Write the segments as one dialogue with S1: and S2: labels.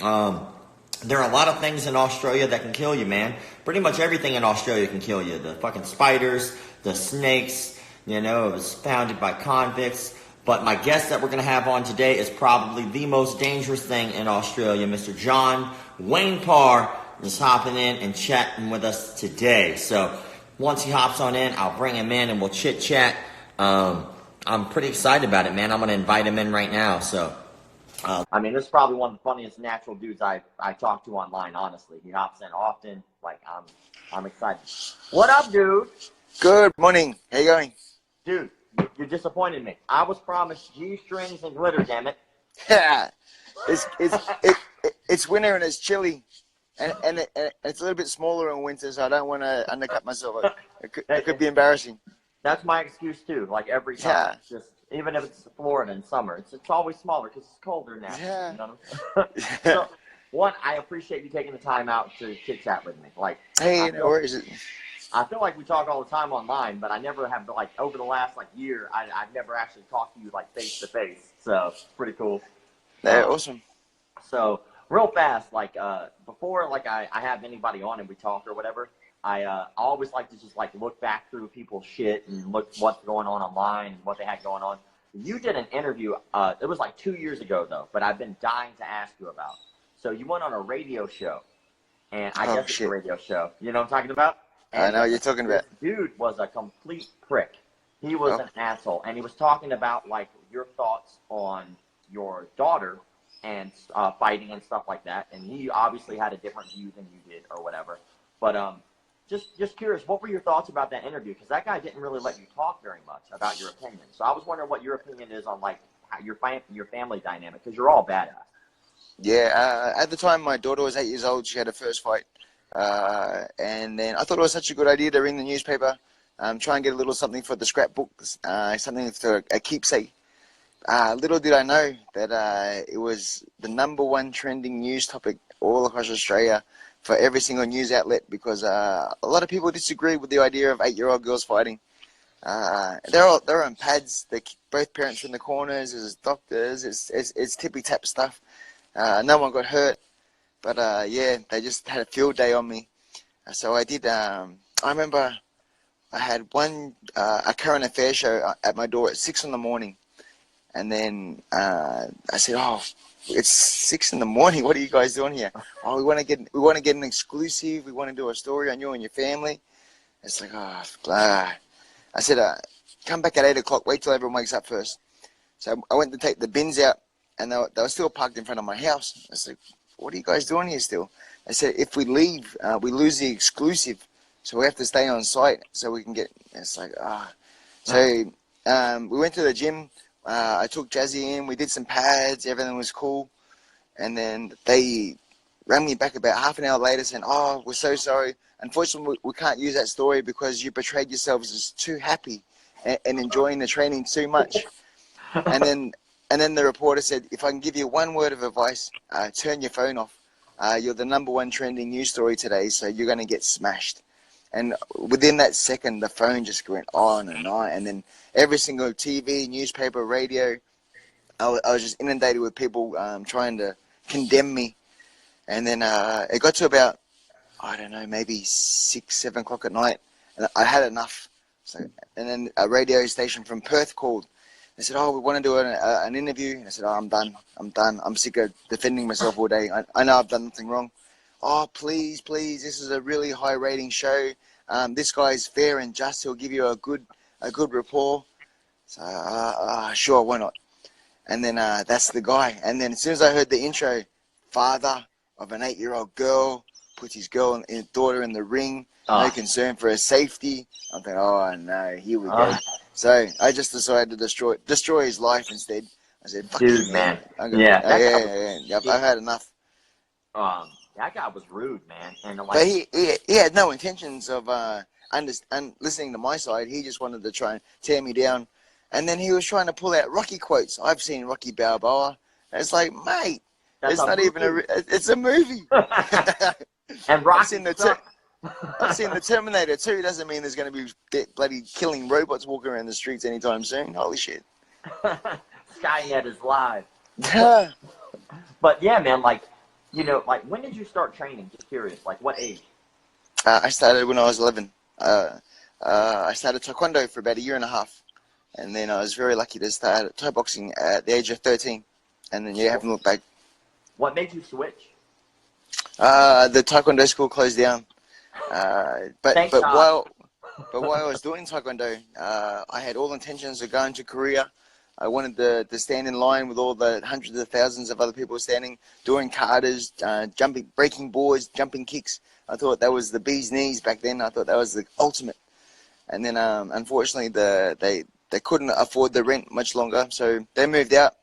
S1: There are a lot of things in Australia that can kill you, man. Pretty much everything in Australia can kill you. The fucking spiders, the snakes, it was founded by convicts. But my guest that we're going to have on today is probably the most dangerous thing in Australia. Mr. John Wayne Parr is hopping in and chatting with us today. So once he hops on in, I'll bring him in and we'll chit chat. I'm pretty excited about it, man. I'm going to invite him in right now. So, this is probably one of the funniest natural dudes I talk to online, honestly. He hops in often. I'm excited. What up, dude?
S2: Good morning. How you going?
S1: Dude, you disappointed me. I was promised G-strings and glitter, damn it.
S2: Yeah. It's winter and it's chilly. And it's a little bit smaller in winter, so I don't want to undercut myself. It could be embarrassing.
S1: That's my excuse, too. Every time.
S2: Yeah.
S1: It's just, even if it's Florida in summer, it's always smaller because it's colder now.
S2: Yeah.
S1: You know? So, one, I appreciate you taking the time out to chit-chat with me.
S2: Hey, no worries.
S1: I feel like we talk all the time online, but I never have, over the last, year, I've never actually talked to you, face-to-face. So, it's pretty cool.
S2: Yeah, awesome.
S1: So, real fast, before, I have anybody on and we talk or whatever, I always like to just, look back through people's shit and look what's going on online and what they had going on. You did an interview, it was 2 years ago, though, but I've been dying to ask you about. So, you went on a radio show, and I guess it's a radio show. You know what I'm talking about? And
S2: I know what you're talking about.
S1: Dude was a complete prick. He was an asshole. And he was talking about, your thoughts on your daughter and fighting and stuff like that. And he obviously had a different view than you did or whatever. But just curious, what were your thoughts about that interview? Because that guy didn't really let you talk very much about your opinion. So I was wondering what your opinion is on, how your family dynamic, because you're all badass.
S2: Yeah, at the time, my daughter was 8 years old. She had her first fight. And then I thought it was such a good idea to ring the newspaper, try and get a little something for the scrapbook, something for a keepsake. Little did I know that it was the #1 trending news topic all across Australia for every single news outlet, because a lot of people disagree with the idea of 8-year-old girls fighting. They're on pads. Both parents are in the corners. There's doctors. It's tippy tap stuff. No one got hurt. But, they just had a field day on me. So I did, I remember I had a current affairs show at my door at 6 in the morning. And then I said, it's 6 in the morning. What are you guys doing here? Oh, we want to get an exclusive. We want to do a story on you and your family. It's blah. I said, come back at 8 o'clock. Wait till everyone wakes up first. So I went to take the bins out, and they were still parked in front of my house. I said, what are you guys doing here still? I said, if we leave, we lose the exclusive. So we have to stay on site so we can get, So we went to the gym. I took Jazzy in. We did some pads. Everything was cool. And then they rang me back about half an hour later saying, we're so sorry. Unfortunately, we can't use that story because you portrayed yourselves as too happy and enjoying the training too much. And then the reporter said, if I can give you one word of advice, turn your phone off. You're the #1 trending news story today, so you're going to get smashed. And within that second, the phone just went on. And then every single TV, newspaper, radio, I was just inundated with people trying to condemn me. And then it got to about, I don't know, maybe 6, 7 o'clock at night. And I had enough. And then a radio station from Perth called. They said, we want to do an interview. And I said, I'm done. I'm sick of defending myself all day. I know I've done nothing wrong. Please, this is a really high rating show. This guy's fair and just. He'll give you a good rapport. So, sure, why not? And then that's the guy. And then as soon as I heard the intro, father of an 8-year-old girl, puts his daughter in the ring, no concern for her safety. I'm thinking, no, here we go. So I just decided to destroy his life instead. I said, fuck
S1: dude,
S2: you,
S1: man.
S2: I've had enough.
S1: That guy was rude, man. And
S2: but he had no intentions of listening to my side. He just wanted to try and tear me down. And then he was trying to pull out Rocky quotes. I've seen Rocky Balboa. And it's like, mate, it's not even it's a movie.
S1: And Rocky
S2: I've seen the Terminator 2. Doesn't mean there's going to be bloody killing robots walking around the streets anytime soon. Holy shit.
S1: Skynet is live. But yeah, man, You know, like when did you start training? Just curious. Like what age?
S2: I started when I was 11. I started taekwondo for about a year and a half, and then I was very lucky to start Thai boxing at the age of 13, and then haven't looked back.
S1: What made you switch?
S2: The taekwondo school closed down, but
S1: Thank
S2: but
S1: God.
S2: while I was doing taekwondo, I had all intentions of going to Korea. I wanted to stand in line with all the hundreds of thousands of other people standing, doing katas, jumping, breaking boards, jumping kicks. I thought that was the bee's knees back then. I thought that was the ultimate. And then, unfortunately, they couldn't afford the rent much longer, so they moved out.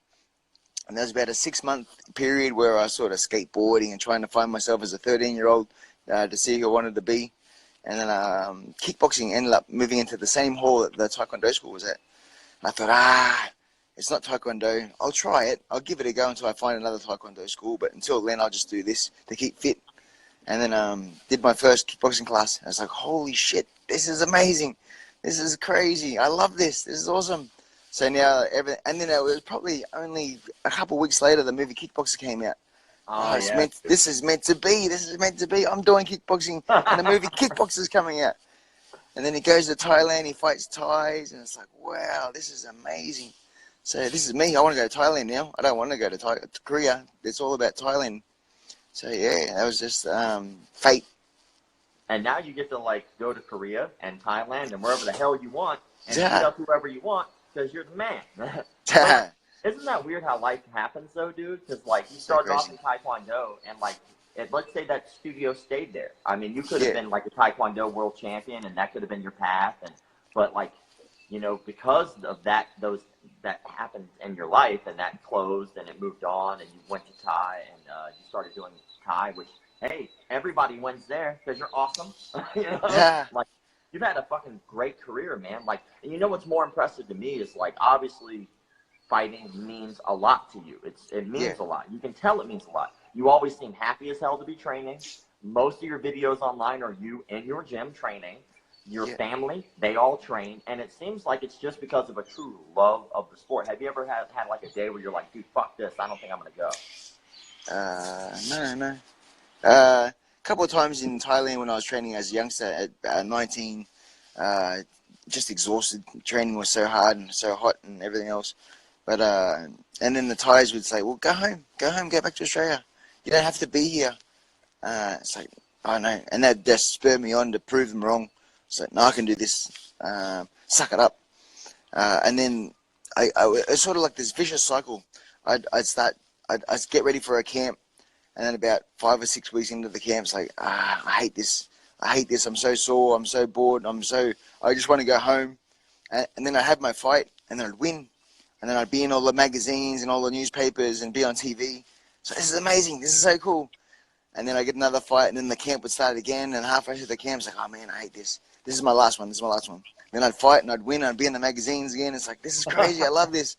S2: And there was about a 6-month period where I was sort of skateboarding and trying to find myself as a 13-year-old to see who I wanted to be. And then kickboxing ended up moving into the same hall that the taekwondo school was at. And I thought, it's not taekwondo. I'll try it. I'll give it a go until I find another taekwondo school. But until then, I'll just do this to keep fit. And then did my first kickboxing class. I was like, holy shit, this is amazing. This is crazy. I love this. This is awesome. So now, and then it was probably only a couple of weeks later, the movie Kickboxer came out.
S1: Oh yeah.
S2: This is meant to be. This is meant to be. I'm doing kickboxing, and the movie Kickboxer's coming out. And then he goes to Thailand. He fights Thais, and it's like, wow, this is amazing. So this is me. I want to go to Thailand now. I don't want to go to Korea. It's all about Thailand. So yeah, that was just fate.
S1: And now you get to like go to Korea and Thailand and wherever the hell you want and beat
S2: Yeah.
S1: up whoever you want because you're the man. But isn't that weird how life happens though, dude? Because like you started off in Taekwondo and like let's say that studio stayed there. I mean, you could have been like a Taekwondo world champion and that could have been your path. But like, you know, because of that happened in your life and that closed and it moved on and you went to Thai and you started doing Thai, which hey, everybody wins there because you're awesome. You know,
S2: Yeah.
S1: like you've had a fucking great career, man. Like, and you know what's more impressive to me is like obviously fighting means a lot to you. It means a lot. You can tell it means a lot. You always seem happy as hell to be training. Most of your videos online are you in your gym training. Your family, they all train, and it seems like it's just because of a true love of the sport. Have you ever had like a day where you're like, dude, fuck this, I don't think I'm gonna go?
S2: No. A couple of times in Thailand when I was training as a youngster at 19, just exhausted. Training was so hard and so hot and everything else. But and then the Thais would say, "Well, go home, go back to Australia. You don't have to be here." It's like, I know, and that just spurred me on to prove them wrong. So no, I can do this. Suck it up. And then it's sort of like this vicious cycle. I'd get ready for a camp. And then about 5 or 6 weeks into the camp, it's like, I hate this. I'm so sore. I'm so bored. I just want to go home. And then I'd have my fight, and then I'd win. And then I'd be in all the magazines and all the newspapers and be on TV. So this is amazing. This is so cool. And then I get another fight, and then the camp would start again. And halfway through the camp, it's like, oh man, I hate this. This is my last one. Then I'd fight, and I'd win. And I'd be in the magazines again. It's like, this is crazy. I love this.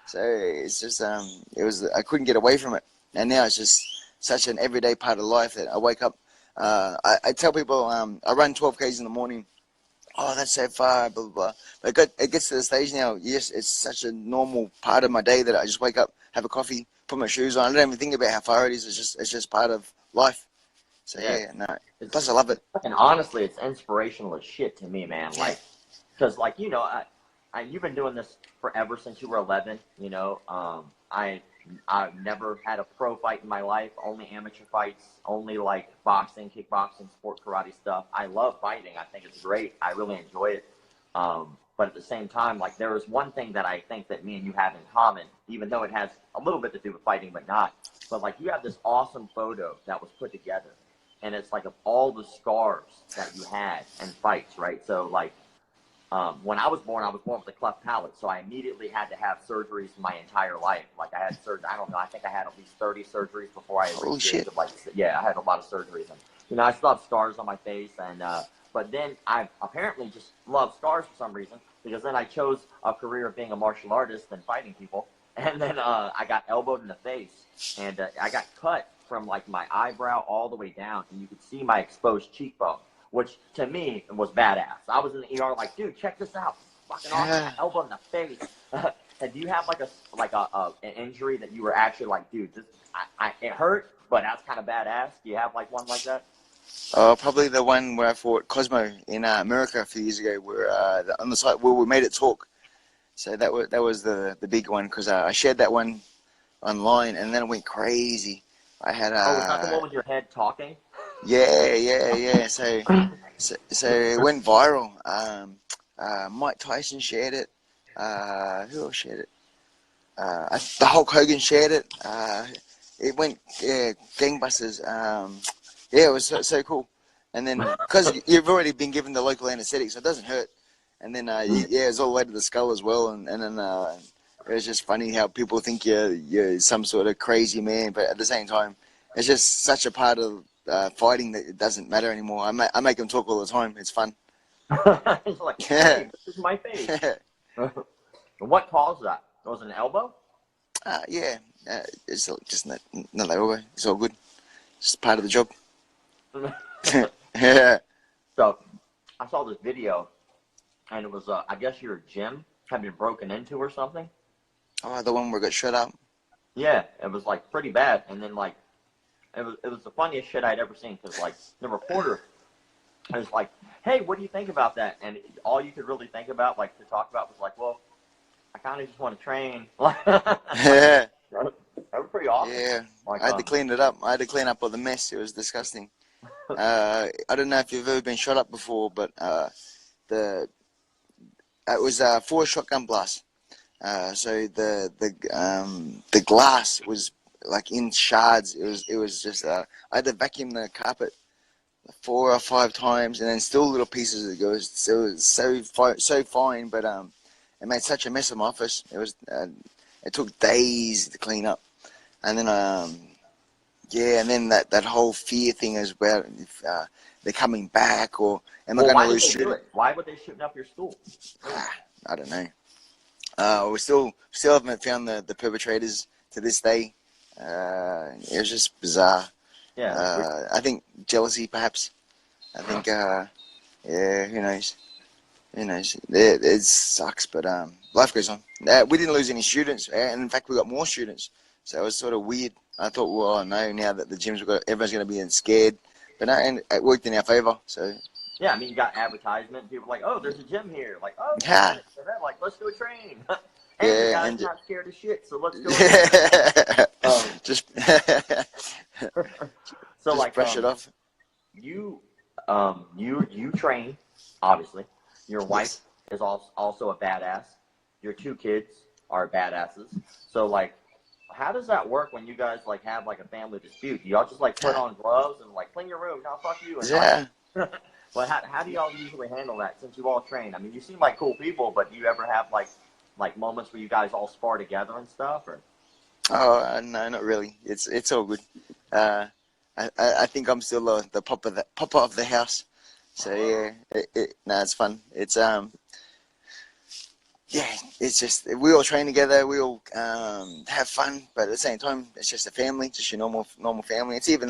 S2: So it's just, I couldn't get away from it. And now it's just such an everyday part of life that I wake up. I tell people I run 12 Ks in the morning. Oh, that's so far, blah, blah, blah. But it gets to the stage now, yes, it's such a normal part of my day that I just wake up, have a coffee, put my shoes on. I don't even think about how far it is. It's just part of life. So, no. Plus, I love it.
S1: And honestly, it's inspirational as shit to me, man. Like, because, like, you know, you've been doing this forever since you were 11, you know. I've never had a pro fight in my life, only amateur fights, only like boxing, kickboxing, sport karate stuff. I love fighting. I think it's great. I really enjoy it. But at the same time, like there is one thing that I think that me and you have in common, even though it has a little bit to do with fighting, but not. But like you have this awesome photo that was put together. And it's like of all the scars that you had and fights, right? So like, when I was born with a cleft palate, so I immediately had to have surgeries my entire life. Like I had surgery, I don't know, I think I had at least 30 surgeries before I reached the age of like, I had a lot of surgeries. And, you know, I still have scars on my face. And, but then I apparently just love scars for some reason, because then I chose a career of being a martial artist and fighting people. And then I got elbowed in the face, and I got cut from like my eyebrow all the way down, and you could see my exposed cheekbone, which to me was badass. I was in the ER like, dude, check this out. Fucking awesome. Elbow in the face. And do you have like an injury that you were actually like, dude, it hurt, But that's kind of badass. Do you have like one like that?
S2: Probably the one where I fought Cosmo in America a few years ago, where on the site where we made it talk. So that was the big one, because I shared that one online, and then it went crazy. I had
S1: Oh, is that the one with your head talking?
S2: yeah. So it went viral. Mike Tyson shared it. Who else shared it? The Hulk Hogan shared it. It went gangbusters. Yeah, it was so cool. And then, because you've already been given the local anesthetic, so it doesn't hurt. And then, yeah, it was all the way to the skull as well. And then it was just funny how people think you're some sort of crazy man, but at the same time, it's just such a part of fighting that it doesn't matter anymore. I make them talk all the time. It's fun.
S1: It's like, hey, this is my face. What caused that? Was it an elbow?
S2: Yeah, it's just not that elbow. It's all good. It's just part of the job. Yeah.
S1: So, I saw this video, and it was, I guess your gym had been broken into or something.
S2: Oh, the one where it got shut up.
S1: Yeah, it was like pretty bad, and then like, it was the funniest shit I'd ever seen, because like the reporter was like, "Hey, what do you think about that?" And all you could really think about, like to talk about, was like, "Well, I kind of just want to train."
S2: Yeah.
S1: That was pretty awesome.
S2: Yeah,
S1: Like,
S2: I had to clean it up. I had to clean up all the mess. It was disgusting. I don't know if you've ever been shot up before, but it was 4 shotgun blasts. So the glass was like in shards. It was just I had to vacuum the carpet 4 or 5 times, and then still little pieces. It was so fine, but it made such a mess of my office. It took days to clean up, and then yeah, and then that whole fear thing as well. If they're coming back, or am I going to lose students?
S1: Why would they shooting up your school?
S2: I don't know. We still haven't found the perpetrators to this day. It was just bizarre.
S1: Yeah.
S2: I think jealousy, perhaps. I think, yeah, who knows? Who knows? It sucks, but life goes on. We didn't lose any students, and in fact, we got more students. So it was sort of weird. I thought, well, no, now that the gyms everyone's going to be scared. But no, and it worked in our favor. So.
S1: Yeah, I mean, you got advertisement. People are like, "Oh, there's a gym here." Like, "Oh,
S2: yeah."
S1: So they're like, "Let's go train."
S2: And
S1: the guy's not scared of shit, so let's go.
S2: Just
S1: so
S2: just
S1: like
S2: brush it off.
S1: You train, obviously. Your wife is also a badass. Your 2 kids are badasses. So like, how does that work when you guys like have like a family dispute? Do y'all just like put on gloves and like clean your room? No, fuck you. And,
S2: yeah.
S1: But how do y'all usually handle that since you all train? I mean, you seem like cool people, but do you ever have like moments where you guys all spar together and stuff? Or?
S2: Oh no, not really. It's all good. I think I'm still the papa of the house. So yeah, it's fun. It's yeah, it's just we all train together. We all have fun, but at the same time, it's just a family, just your normal family. It's even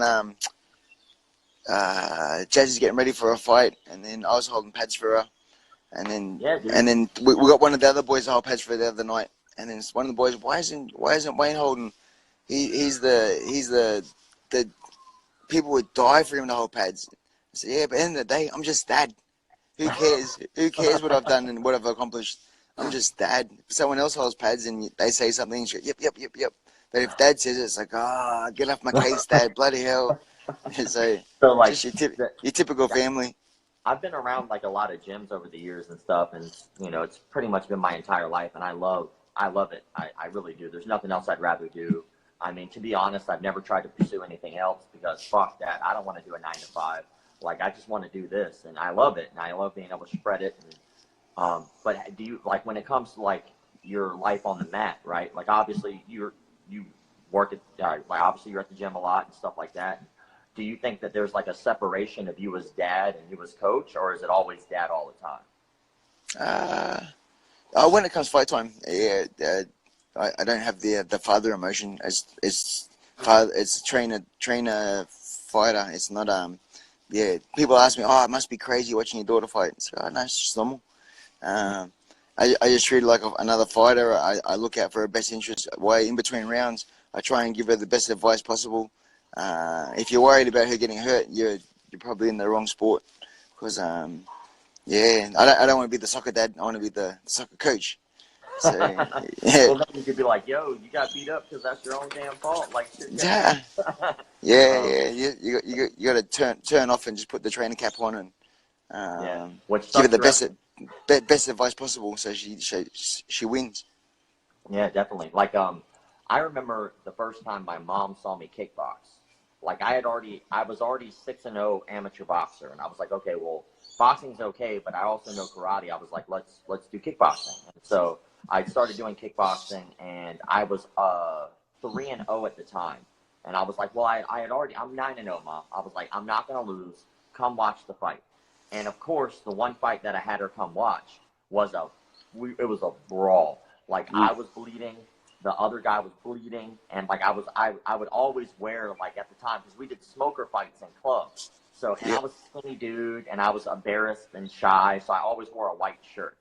S2: Jazz is getting ready for a fight, and then I was holding pads for her, and then we got one of the other boys to hold pads for the other night, and then one of the boys, why isn't Wayne holding? He's the people would die for him to hold pads. I said, yeah, but at the end of the day, I'm just dad. Who cares? Who cares what I've done and what I've accomplished? I'm just dad. If someone else holds pads and they say something, you go, yep. But if dad says it, it's like, get off my case, dad. Bloody hell. So
S1: like
S2: just your typical family.
S1: I've been around like a lot of gyms over the years and stuff, and it's pretty much been my entire life, and I love it. I really do. There's nothing else I'd rather do. I mean, to be honest, I've never tried to pursue anything else because fuck that. I don't want to do a 9 to 5. Like, I just want to do this, and I love it, and I love being able to spread it. And, but do you, like, when it comes to like your life on the mat, right? Like, obviously you work at, like, obviously you're at the gym a lot and stuff like that. Do you think that there's like a separation of you as dad and you as coach, or is it always dad all the time?
S2: When it comes fight time, yeah, I don't have the father emotion. It's trainer fighter. It's not yeah. People ask me, it must be crazy watching your daughter fight. So no, it's just normal. I just treat her like another fighter. I look out for her best interest. Way in between rounds, I try and give her the best advice possible. if you're worried about her getting hurt, you're probably in the wrong sport. Because yeah, I don't want to be the soccer dad. I want to be the soccer coach. So yeah,
S1: Well, then you could be like, yo, you got beat up because that's your own damn fault. Like, shit,
S2: yeah,
S1: um,
S2: yeah. You got to turn off and just put the trainer cap on and
S1: yeah, which
S2: give her
S1: sucks
S2: the
S1: for everyone.
S2: best advice possible, so she wins.
S1: Yeah, definitely. Like, I remember the first time my mom saw me kickbox. Like, I was already 6-0 amateur boxer, and I was like, okay, well, boxing's okay, but I also know karate. I was like, let's do kickboxing. And so I started doing kickboxing, and I was 3-0 at the time, and I was like, well, I'm 9-0, mom. I was like, I'm not gonna lose. Come watch the fight. And of course, the one fight that I had her come watch was it was a brawl. Like
S2: Mm.
S1: I was bleeding, the other guy was bleeding, and like I would always wear like at the time because we did smoker fights in clubs. So and I
S2: Yep.
S1: was a skinny dude, and I was embarrassed and shy, so I always wore a white shirt,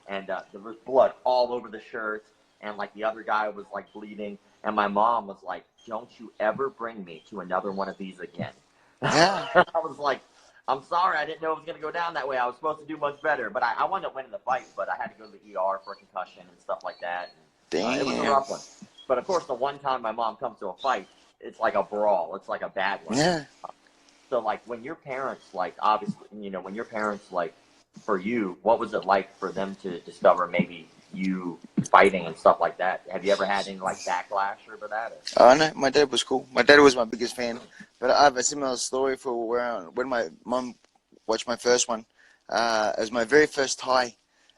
S1: and there was blood all over the shirt, and like the other guy was like bleeding, and my mom was like, "Don't you ever bring me to another one of these again."
S2: Yeah.
S1: I was like, I'm sorry, I didn't know it was going to go down that way. I was supposed to do much better, but I wound up winning the fight, but I had to go to the ER for a concussion and stuff like that. And, it was a
S2: Damn.
S1: rough one. But of course, the one time my mom comes to a fight, it's like a brawl. It's like a bad one.
S2: Yeah.
S1: So, like, when your parents, like, obviously, when your parents, like, for you, what was it like for them to discover maybe you fighting and stuff like that? Have you ever had any, like, backlash over that? Or?
S2: Oh no, my dad was cool. My dad was my biggest fan. But I have a similar story for when my mum watched my first one. It was my very first Thai.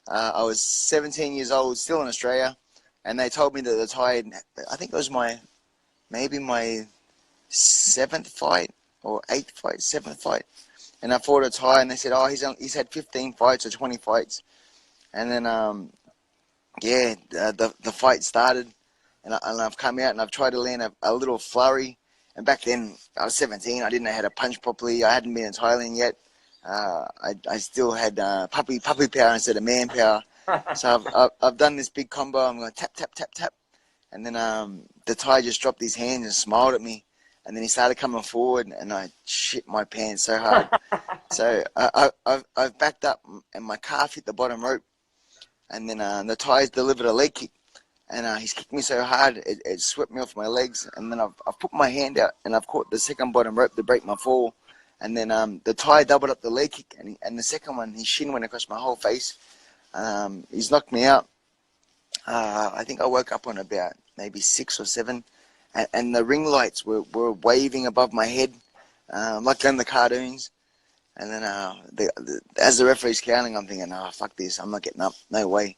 S2: I was 17 years old, still in Australia, and they told me that the Thai, I think it was maybe my seventh fight or eighth fight, seventh fight. And I fought a Thai, and they said, oh, he's had 15 fights or 20 fights. And then, yeah, the fight started, and I've come out and I've tried to land a little flurry. And back then, I was 17. I didn't know how to punch properly. I hadn't been in Thailand yet. I still had puppy power instead of man power. So I've done this big combo. I'm going tap, tap, tap, tap. And then the Thai just dropped his hands and smiled at me. And then he started coming forward, and I shit my pants so hard. So I've backed up, and my calf hit the bottom rope. And then the Thai's delivered a leg kick. And he's kicked me so hard, it swept me off my legs. And then I've put my hand out, and I've caught the second bottom rope to break my fall. And then the Thai doubled up the leg kick, and the second one, his shin went across my whole face. He's knocked me out. I think I woke up on about maybe 6 or 7. And the ring lights were waving above my head, like in the cartoons. And then as the referee's counting, I'm thinking, oh, fuck this, I'm not getting up, no way.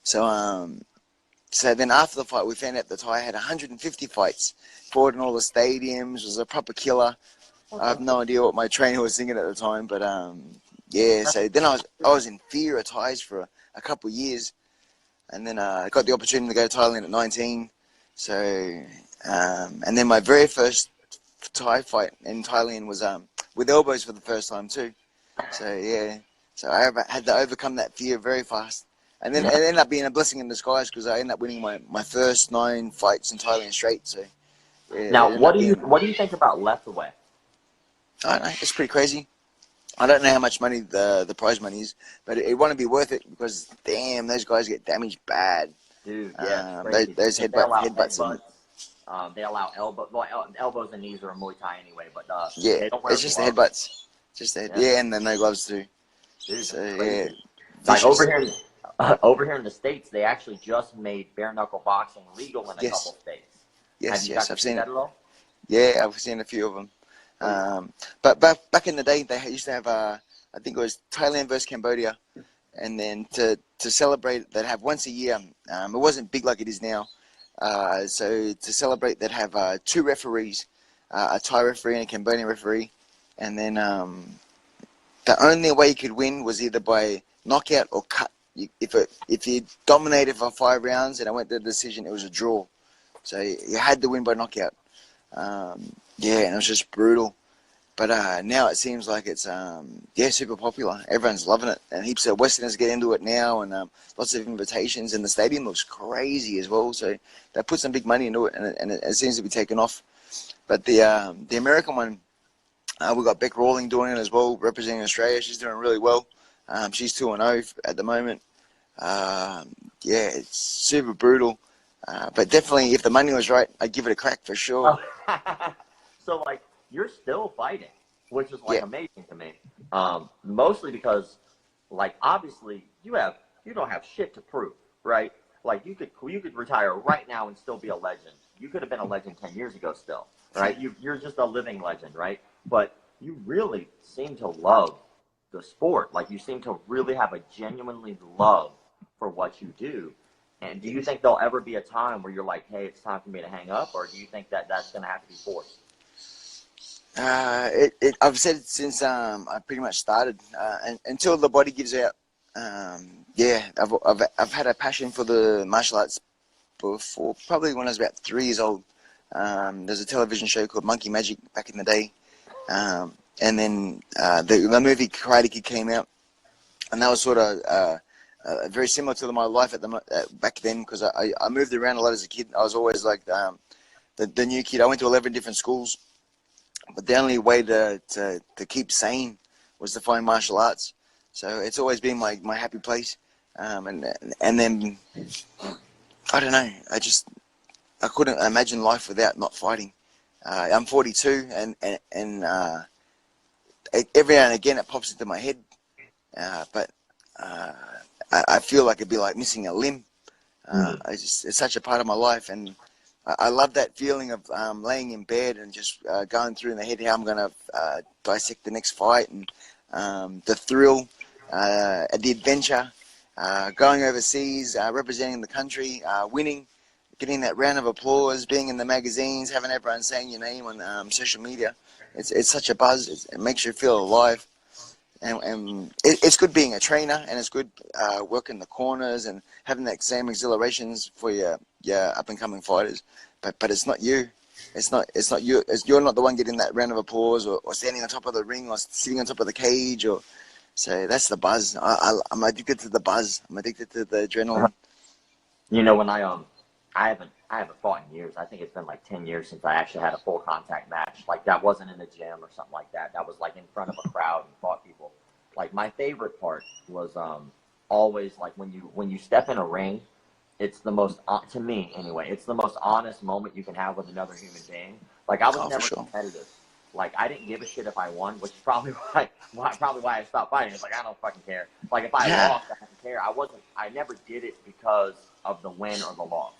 S2: So then after the fight, we found out the Thai had 150 fights, fought in all the stadiums, was a proper killer. I have no idea what my trainer was thinking at the time, but yeah. So then I was in fear of Thais for a couple of years, and then I got the opportunity to go to Thailand at 19. So and then my very first Thai fight in Thailand was with elbows for the first time too. So yeah, so I had to overcome that fear very fast. And then it ended up being a blessing in disguise because I ended up winning my first 9 fights in Thailand straight. So yeah, it
S1: Now,
S2: ended up being,
S1: what do you think about left away?
S2: I don't know, it's pretty crazy. I don't know how much money the prize money is, but it won't be worth it because damn, those guys get damaged bad.
S1: Dude, yeah, it's crazy.
S2: Those
S1: They allow
S2: headbutts
S1: headbutts. They allow elbow. Well, elbows and knees are a Muay Thai anyway, but
S2: yeah,
S1: they don't wear
S2: it's just the
S1: gloves.
S2: headbutts, just the yeah, and then no gloves too.
S1: Dude,
S2: So
S1: that's
S2: yeah,
S1: crazy. Like
S2: vicious.
S1: over here in the States, they actually just made bare knuckle boxing legal in a couple
S2: Yes,
S1: states. Have
S2: yes,
S1: you
S2: yes.
S1: got to
S2: I've
S1: see
S2: seen
S1: that
S2: it.
S1: at all?
S2: Yeah, I've seen a few of them.
S1: Oh, yeah.
S2: But back in the day, they used to have I think it was Thailand versus Cambodia, and then to celebrate, they'd have once a year. It wasn't big like it is now. So to celebrate, they'd have 2 referees, a Thai referee and a Cambodian referee, and then the only way you could win was either by knockout or cut. If you dominated for 5 rounds and it went to the decision, it was a draw. So you had to win by knockout. Yeah, and it was just brutal. But now it seems like it's super popular. Everyone's loving it, and heaps of Westerners get into it now, and lots of invitations. And the stadium looks crazy as well. So they put some big money into it, and it seems to be taking off. But the American one, we got Beck Rawling doing it as well, representing Australia. She's doing really well. She's 2-0 at the moment. Yeah, it's super brutal. But definitely, if the money was right, I'd give it a crack for sure.
S1: So, like, you're still fighting, which is, like,
S2: Yeah.
S1: amazing to me. Mostly because, like, obviously, you don't have shit to prove, right? Like, you could retire right now and still be a legend. You could have been a legend 10 years ago still, right? You're just a living legend, right? But you really seem to love the sport. Like, you seem to really have a genuinely love for what you do. And do you think there'll ever be a time where you're like, hey, it's time for me to hang up? Or do you think that that's going to have to be forced?
S2: I've said it since I pretty much started, and until the body gives out. Yeah, I've had a passion for the martial arts before, probably when I was about 3 years old. There's a television show called Monkey Magic back in the day, and then the movie Karate Kid came out, and that was sort of very similar to my life back then, because I moved around a lot as a kid. I was always like the new kid. I went to 11 different schools. But the only way to keep sane was to find martial arts. So it's always been my happy place. And then, I don't know, I couldn't imagine life without not fighting. I'm 42, and every now and again it pops into my head. But I feel like it'd be like missing a limb. It's such a part of my life, and I love that feeling of laying in bed and just going through in the head how I'm going to dissect the next fight, and the thrill, the adventure, going overseas, representing the country, winning, getting that round of applause, being in the magazines, having everyone saying your name on social media. It's such a buzz. It makes you feel alive. And it's good being a trainer, and it's good working the corners and having that same exhilarations for your up and coming fighters. But it's not you. It's not you. You're not the one getting that round of applause, or standing on top of the ring, or sitting on top of the cage. So that's the buzz. I'm addicted to the buzz. I'm addicted to the adrenaline.
S1: You know, when I haven't fought in years. I think it's been like 10 years since I actually had a full contact match. Like, that wasn't in a gym or something like that. That was like in front of a crowd and fought people. Like, my favorite part was always like when you step in a ring. It's the most, to me anyway, it's the most honest moment you can have with another human being. Like, I was
S2: Oh, for
S1: never
S2: sure.
S1: competitive. Like, I didn't give a shit if I won, which is probably why I stopped fighting. It's like, I don't fucking care. Like, if I lost, I didn't care. I never did it because of the win or the loss,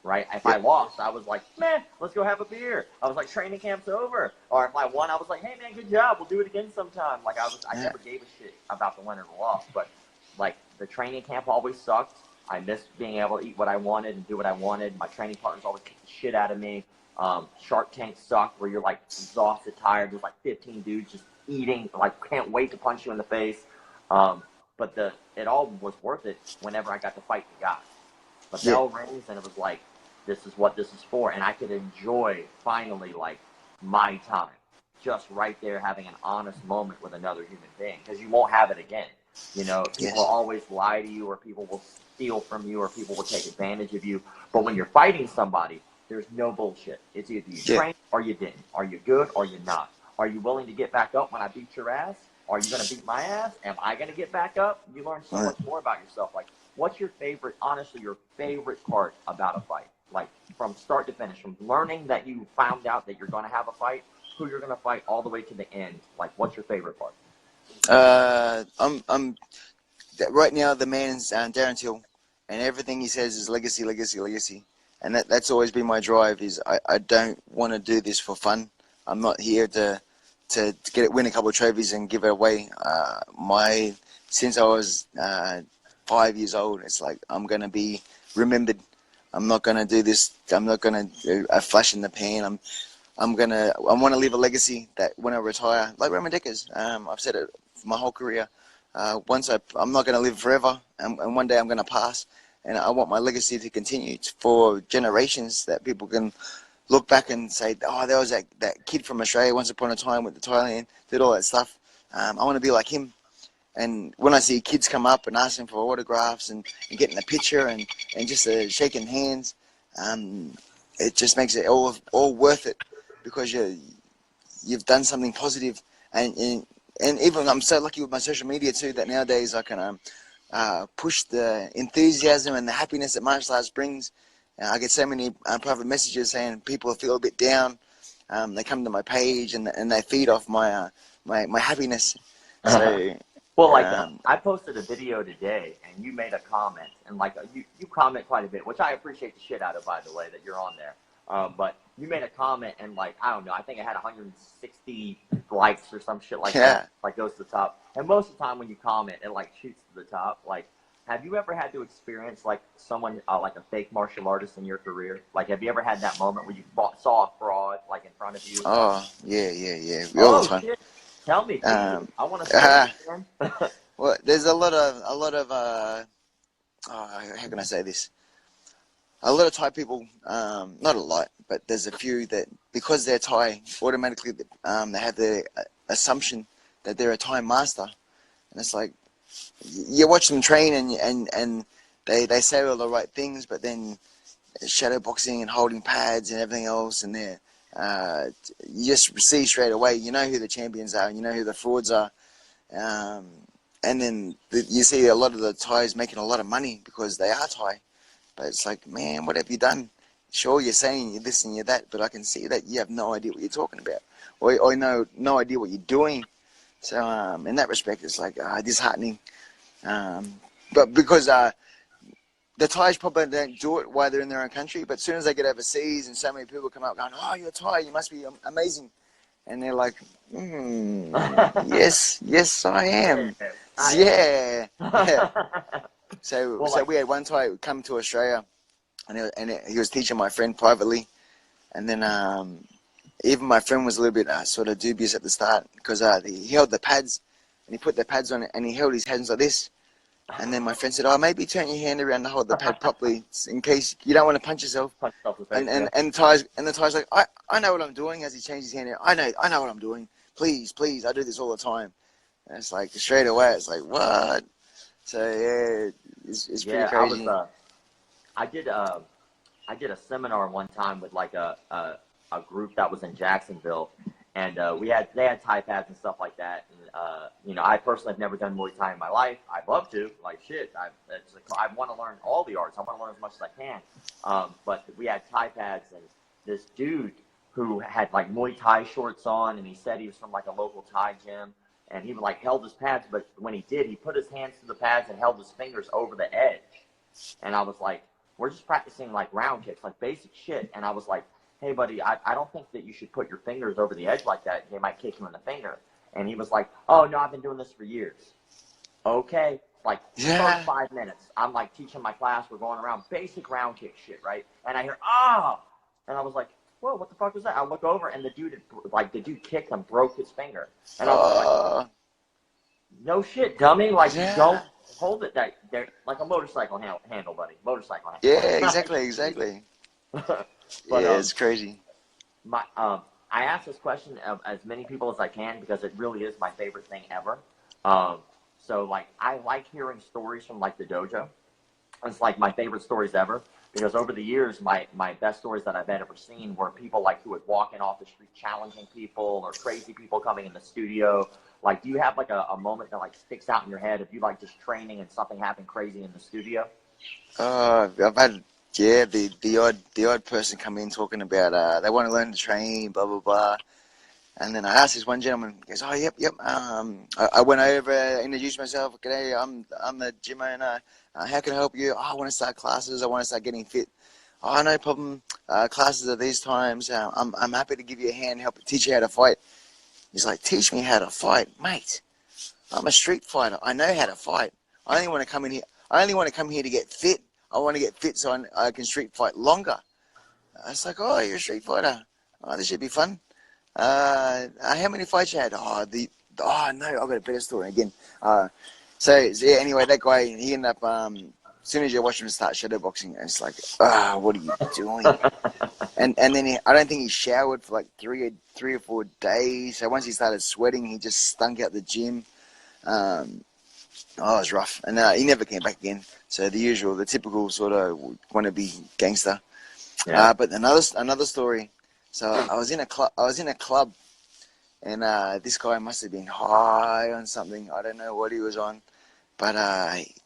S1: right? If I lost, I was like, man, let's go have a beer. I was like, training camp's over. Or if I won, I was like, hey man, good job. We'll do it again sometime. Like, I never gave a shit about the win or the loss. But like, the training camp always sucked. I missed being able to eat what I wanted and do what I wanted. My training partners always kicked the shit out of me. Shark Tank sucked, where you're like exhausted, tired. There's like 15 dudes just eating, like can't wait to punch you in the face. But it all was worth it whenever I got to fight the guy. The bell rings and it was like, this is what this is for. And I could enjoy finally like my time, just right there having an honest moment with another human being, because you won't have it again. You know, people will always lie to you, or people will steal from you, or people will take advantage of you. But when you're fighting somebody, there's no bullshit. It's either you trained or you didn't. Are you good or you're not? Are you willing to get back up when I beat your ass? Are you going to beat my ass? Am I going to get back up? You learn so much more about yourself. Like, what's your favorite, honestly, your favorite part about a fight? Like, from start to finish, from learning that you found out that you're going to have a fight, who you're going to fight, all the way to the end. Like, what's your favorite part?
S2: I'm right now, the man's Darren Till, and everything he says is legacy, legacy, legacy. And that's always been my drive. Is I don't want to do this for fun. I'm not here to win a couple of trophies and give it away. Since I was 5 years old, it's like I'm gonna be remembered. I'm not gonna do this. I'm not gonna do a flash in the pan. I want to leave a legacy that when I retire, like Roman Deckers, I've said it for my whole career. I'm not going to live forever, and one day I'm going to pass, and I want my legacy to continue for generations, that people can look back and say, oh, there was that kid from Australia once upon a time with the Thailand, did all that stuff. I want to be like him. And when I see kids come up and asking for autographs and getting a picture and just shaking hands, it just makes it all worth it. because you've done something positive, and even I'm so lucky with my social media too that nowadays I can push the enthusiasm and the happiness that martial arts brings. I get so many private messages saying people feel a bit down. They come to my page and they feed off my my happiness. So
S1: well, like I posted a video today, and you made a comment, and like you comment quite a bit, which I appreciate the shit out of, by the way, that you're on there. But you made a comment, and like I don't know, I think it had 160 likes or some shit like that, like goes to the top. And most of the time when you comment, it like shoots to the top. Like, have you ever had to experience like someone like a fake martial artist in your career? Like, have you ever had that moment where you saw a fraud like in front of you?
S2: Oh yeah, all the time.
S1: Shit. Tell me, I want to see it.
S2: Well, there's a lot of how can I say this? A lot of Thai people, not a lot, but there's a few that because they're Thai, automatically they have the assumption that they're a Thai master, and it's like you watch them train and they say all the right things, but then shadow boxing and holding pads and everything else, and they're you just see straight away, you know who the champions are, and you know who the frauds are, and then you see a lot of the Thais making a lot of money because they are Thai. But it's like, man, what have you done? Sure, you're saying you're this and you're that, but I can see that you have no idea what you're talking about, or no idea what you're doing. So in that respect, it's like disheartening. But because the Thais probably don't do it while they're in their own country, but as soon as they get overseas and so many people come out going, oh, you're Thai, you must be amazing. And they're like, yes, I am. Yeah. So we had one Thai come to Australia, and he was teaching my friend privately, and then even my friend was a little bit sort of dubious at the start because he held the pads, and he put the pads on it, and he held his hands like this, and then my friend said, "Oh, maybe turn your hand around to hold the pad properly in case you don't want to punch yourself." And the Thai's like, I know what I'm doing. As he changed his hand, I know what I'm doing. Please, I do this all the time. And it's like straight away, it's like what? So yeah, it's pretty crazy.
S1: I did a seminar one time with like a group that was in Jacksonville, and they had Thai pads and stuff like that. And I personally have never done Muay Thai in my life. I'd love to, like shit. I want to learn all the arts. I want to learn as much as I can. But we had Thai pads, and this dude who had like Muay Thai shorts on, and he said he was from like a local Thai gym. And he like held his pads, but when he did, he put his hands to the pads and held his fingers over the edge. And I was like, we're just practicing like round kicks, like basic shit. And I was like, hey buddy, I don't think that you should put your fingers over the edge like that. They might kick you in the finger. And he was like, oh no, I've been doing this for years. Okay, like 5 minutes. I'm like teaching my class. We're going around basic round kick shit, right? And I hear, and I was like, whoa, what the fuck was that? I look over, and the dude kicked and broke his finger. And I was like, no shit, dummy. Like, don't hold it like a motorcycle handle, buddy. Motorcycle handle.
S2: Yeah, exactly. But, it's crazy.
S1: I ask this question of as many people as I can because it really is my favorite thing ever. So, like, I like hearing stories from, like, the dojo. It's, like, my favorite stories ever. Because over the years, my best stories that I've ever seen were people like who would walk in off the street challenging people or crazy people coming in the studio. Like, do you have like a moment that like sticks out in your head if you like just training and something happened crazy in the studio?
S2: I've had the odd person come in talking about they want to learn to train, blah blah blah. And then I asked this one gentleman, he goes, oh, yep. I went over, introduced myself. G'day, I'm the gym owner. How can I help you? Oh, I want to start classes. I want to start getting fit. Oh, no problem. Classes are these times. I'm happy to give you a hand, help teach you how to fight. He's like, teach me how to fight, mate. I'm a street fighter. I know how to fight. I only want to come in here. I only want to come here to get fit. I want to get fit so I can street fight longer. I was like, oh, you're a street fighter. Oh, this should be fun. How many fights you had? Oh no, I've got a better story again. So yeah, anyway, that guy, he ended up, as soon as you watch him start shadow boxing, it's like, what are you doing? and then I don't think he showered for like three or 4 days. So once he started sweating, he just stunk out the gym. It was rough. And he never came back again. So the typical sort of wannabe gangster. Yeah. But another story. So I was in a club, and this guy must have been high on something. I don't know what he was on, but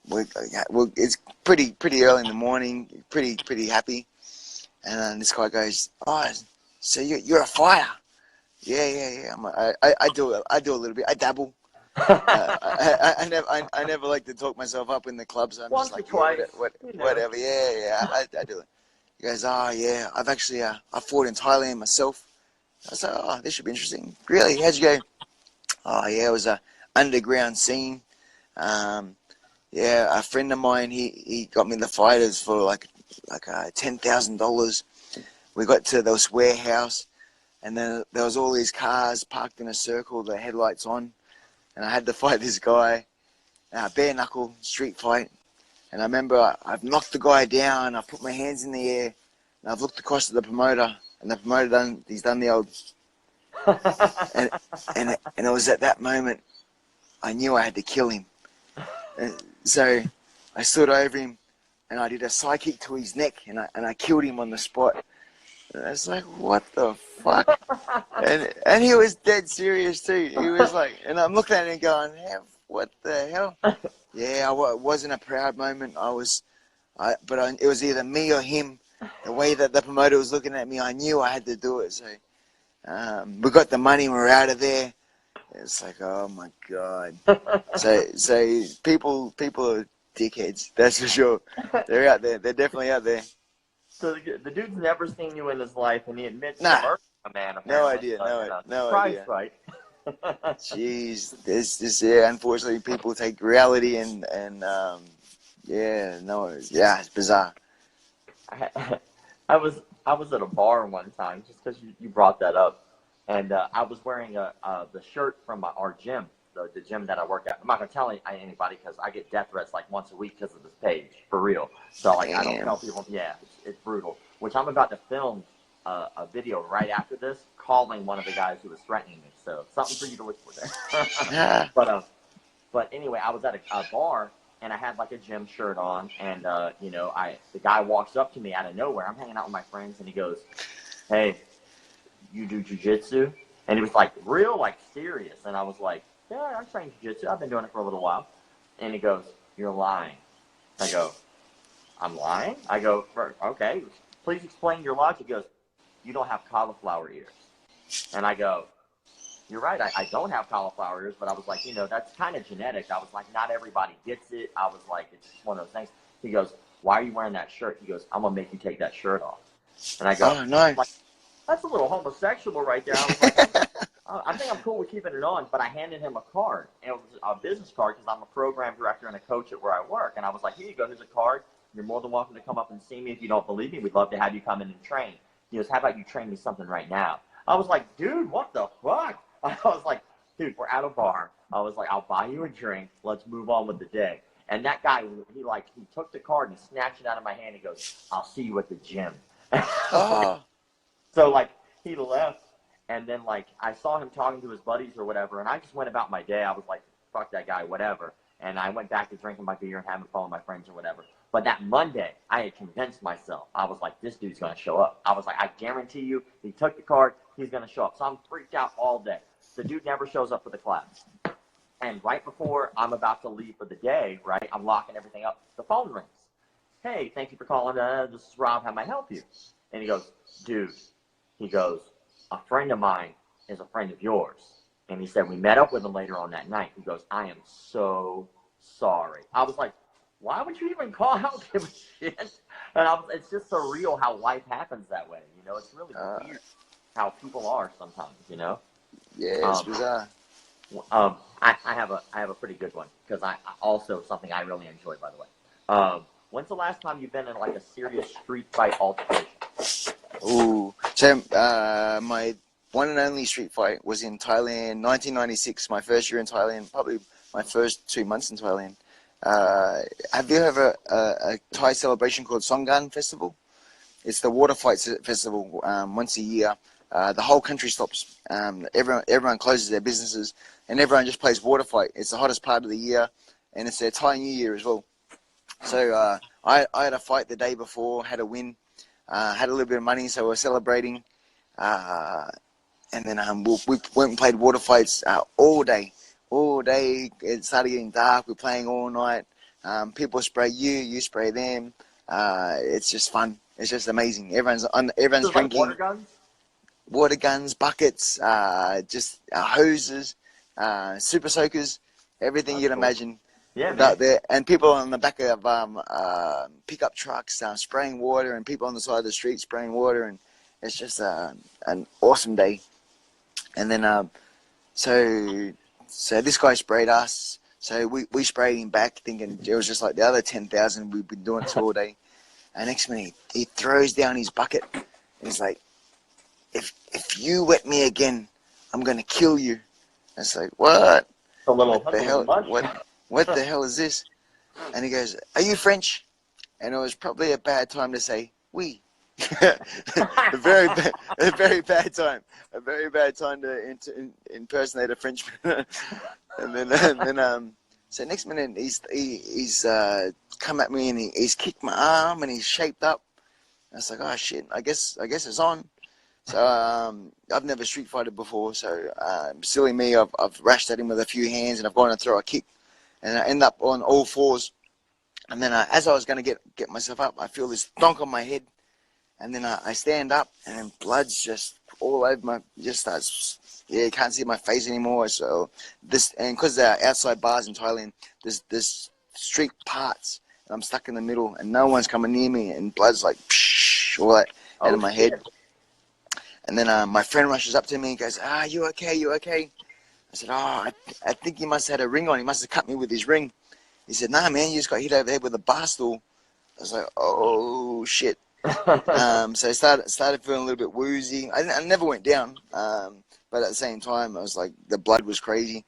S2: it's pretty early in the morning, pretty happy. And this guy goes, "Oh, so you're a fighter?" Yeah. I do a little bit. I dabble. I never like to talk myself up in the club, so I'm
S1: Once
S2: just like,
S1: or twice,
S2: whatever. Yeah, I do it. He goes, "Oh yeah, I've actually I fought in Thailand myself." I said, "Oh, this should be interesting." Really? How'd you go? Oh yeah, it was a underground scene. Um, yeah, a friend of mine, he got me in the fighters for like $10,000. We got to this warehouse, and then there was all these cars parked in a circle, the headlights on, and I had to fight this guy, bare knuckle street fight. And I remember I've knocked the guy down, I've put my hands in the air, and I've looked across at the promoter, and the promoter he's done the old, and it was at that moment I knew I had to kill him. And so I stood over him, and I did a side kick to his neck, and I killed him on the spot. And I was like, what the fuck? And he was dead serious too. He was like, and I'm looking at him going, what the hell? Yeah, it wasn't a proud moment. It was either me or him. The way that the promoter was looking at me, I knew I had to do it. So we got the money, we're out of there. It's like, oh my god. So people are dickheads. That's for sure. They're out there. They're definitely out there.
S1: So the dude's never seen you in his life, and he admits to
S2: Nah,
S1: murdering a man.
S2: no
S1: Apparently,
S2: idea. No
S1: prize
S2: idea.
S1: fight.
S2: Jeez, there's just unfortunately people take reality and it's bizarre.
S1: I was at a bar one time, just because you brought that up, and I was wearing the shirt from our gym, the gym that I work at. I'm not gonna tell anybody because I get death threats like once a week because of this page, for real. So like I don't tell people. Yeah, it's brutal. Which I'm about to film a video right after this, calling one of the guys who was threatening me. So something for you to look for there. But anyway, I was at a bar, and I had like a gym shirt on, and the guy walks up to me out of nowhere. I'm hanging out with my friends, and he goes, "Hey, you do jujitsu?" And he was like real, like serious, and I was like, "Yeah, I train jujitsu. I've been doing it for a little while." And he goes, "You're lying." I go, "I'm lying?" I go, "Okay, please explain your logic." He goes, "You don't have cauliflower ears." And I go, "You're right, I don't have cauliflower ears," but I was like, that's kind of genetic. I was like, not everybody gets it. I was like, it's just one of those things. He goes, "Why are you wearing that shirt?" He goes, "I'm going to make you take that shirt off." And I go,
S2: "Oh, no."
S1: like, that's a little homosexual right there. I was like, I think I'm cool with keeping it on, but I handed him a card. And it was a business card because I'm a program director and a coach at where I work. And I was like, "Here you go, here's a card. You're more than welcome to come up and see me. If you don't believe me, we'd love to have you come in and train." He goes, "How about you train me something right now?" I was like, "Dude, what the fuck?" I was like, "Dude, we're at a bar." I was like, "I'll buy you a drink. Let's move on with the day." And that guy, he took the card and snatched it out of my hand. He goes, "I'll see you at the gym."
S2: Oh.
S1: So he left, and then I saw him talking to his buddies or whatever, and I just went about my day. I was like, "Fuck that guy, whatever." And I went back to drinking my beer and having fun with my friends or whatever. But that Monday, I had convinced myself. I was like, this dude's going to show up. I was like, I guarantee you, he took the card, he's going to show up. So I'm freaked out all day. The dude never shows up for the class. And right before I'm about to leave for the day, right, I'm locking everything up, the phone rings. "Hey, thank you for calling. This is Rob. How may I help you?" And he goes, "Dude," he goes, "a friend of mine is a friend of yours." And he said, "We met up with him later on that night." He goes, "I am so sorry." I was like, why would you even call? I don't give a shit. And it's just surreal how life happens that way. It's really weird how people are sometimes,
S2: Yeah, it's bizarre.
S1: I have a pretty good one because I also something I really enjoy, by the way. When's the last time you've been in a serious street fight altercation?
S2: Ooh, so my one and only street fight was in Thailand, 1996. My first year in Thailand, probably my first 2 months in Thailand. Have you ever a Thai celebration called Songkran Festival? It's the water fight festival once a year. The whole country stops. Everyone closes their businesses, and everyone just plays water fight. It's the hottest part of the year, and it's their Thai New Year as well. So I had a fight the day before, had a win, had a little bit of money, so we're celebrating. And then we went and played water fights all day. All day. It started getting dark. We're playing all night. People spray you, you spray them. It's just fun. It's just amazing. Everyone's drinking.
S1: Like
S2: water guns, buckets, just hoses, super soakers, everything you'd imagine.
S1: Yeah,
S2: out
S1: man.
S2: there, and people on the back of pickup trucks spraying water, and people on the side of the street spraying water, and it's just an awesome day. And then so this guy sprayed us, so we sprayed him back, thinking it was just like the other 10,000 we've been doing it all day. And next minute he throws down his bucket, and he's like, if you wet me again, I'm gonna kill you. And it's like, what? What the hell? What the hell is this? And he goes, are you French? And it was probably a bad time to say, oui. a very bad time. A very bad time to impersonate a Frenchman. and then, so next minute he's come at me, and he's kicked my arm, and he's shaped up. And I was like, oh shit, I guess it's on. So I've never street fighted before, so silly me, I've rashed at him with a few hands, and I've gone to throw a kick, and I end up on all fours. And then as I was going to get myself up, I feel this thonk on my head, and then I stand up, and then blood's just all over just starts, you can't see my face anymore. So and because there are outside bars in Thailand, there's street parts, and I'm stuck in the middle, and no one's coming near me, and blood's like psh, all that out of my head. And then my friend rushes up to me and goes, you okay, you okay? I said, I think he must have had a ring on. He must have cut me with his ring. He said, nah, man, you just got hit over the head with a bar stool. I was like, oh, shit. So I started feeling a little bit woozy. I never went down, but at the same time, I was like, the blood was crazy.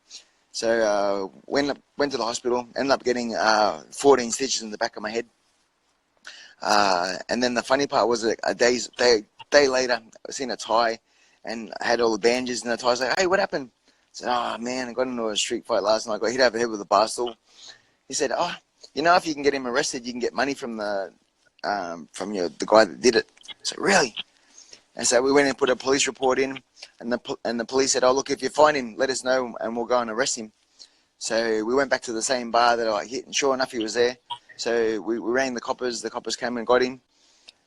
S2: So went to the hospital, ended up getting 14 stitches in the back of my head. And then the funny part was that a day later, I seen a Thai, and I had all the bandages, and the Thai's like, hey, what happened? I said, oh, man, I got into a street fight last night. I got hit over the head with a bar stool. He said, oh, if you can get him arrested, you can get money from the guy that did it. I said, really? And so we went and put a police report in, and the police said, oh, look, if you find him, let us know, and we'll go and arrest him. So we went back to the same bar that I hit, and sure enough, he was there. So we rang the coppers. The coppers came and got him.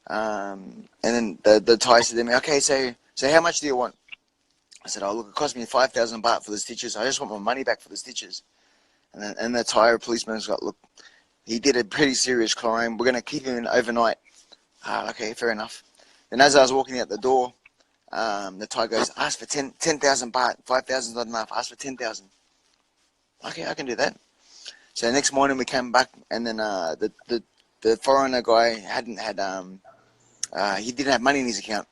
S2: And then the Thai said to me, okay, so how much do you want? I said, oh, look, it cost me 5,000 baht for the stitches. I just want my money back for the stitches. And the Thai policeman's got, look, he did a pretty serious crime. We're going to keep him in overnight. Okay, fair enough. Then as I was walking out the door, the Thai goes, ask for 10,000 baht. 5,000 is not enough. Ask for 10,000. Okay, I can do that. So the next morning we came back, and then the foreigner guy he didn't have money in his account.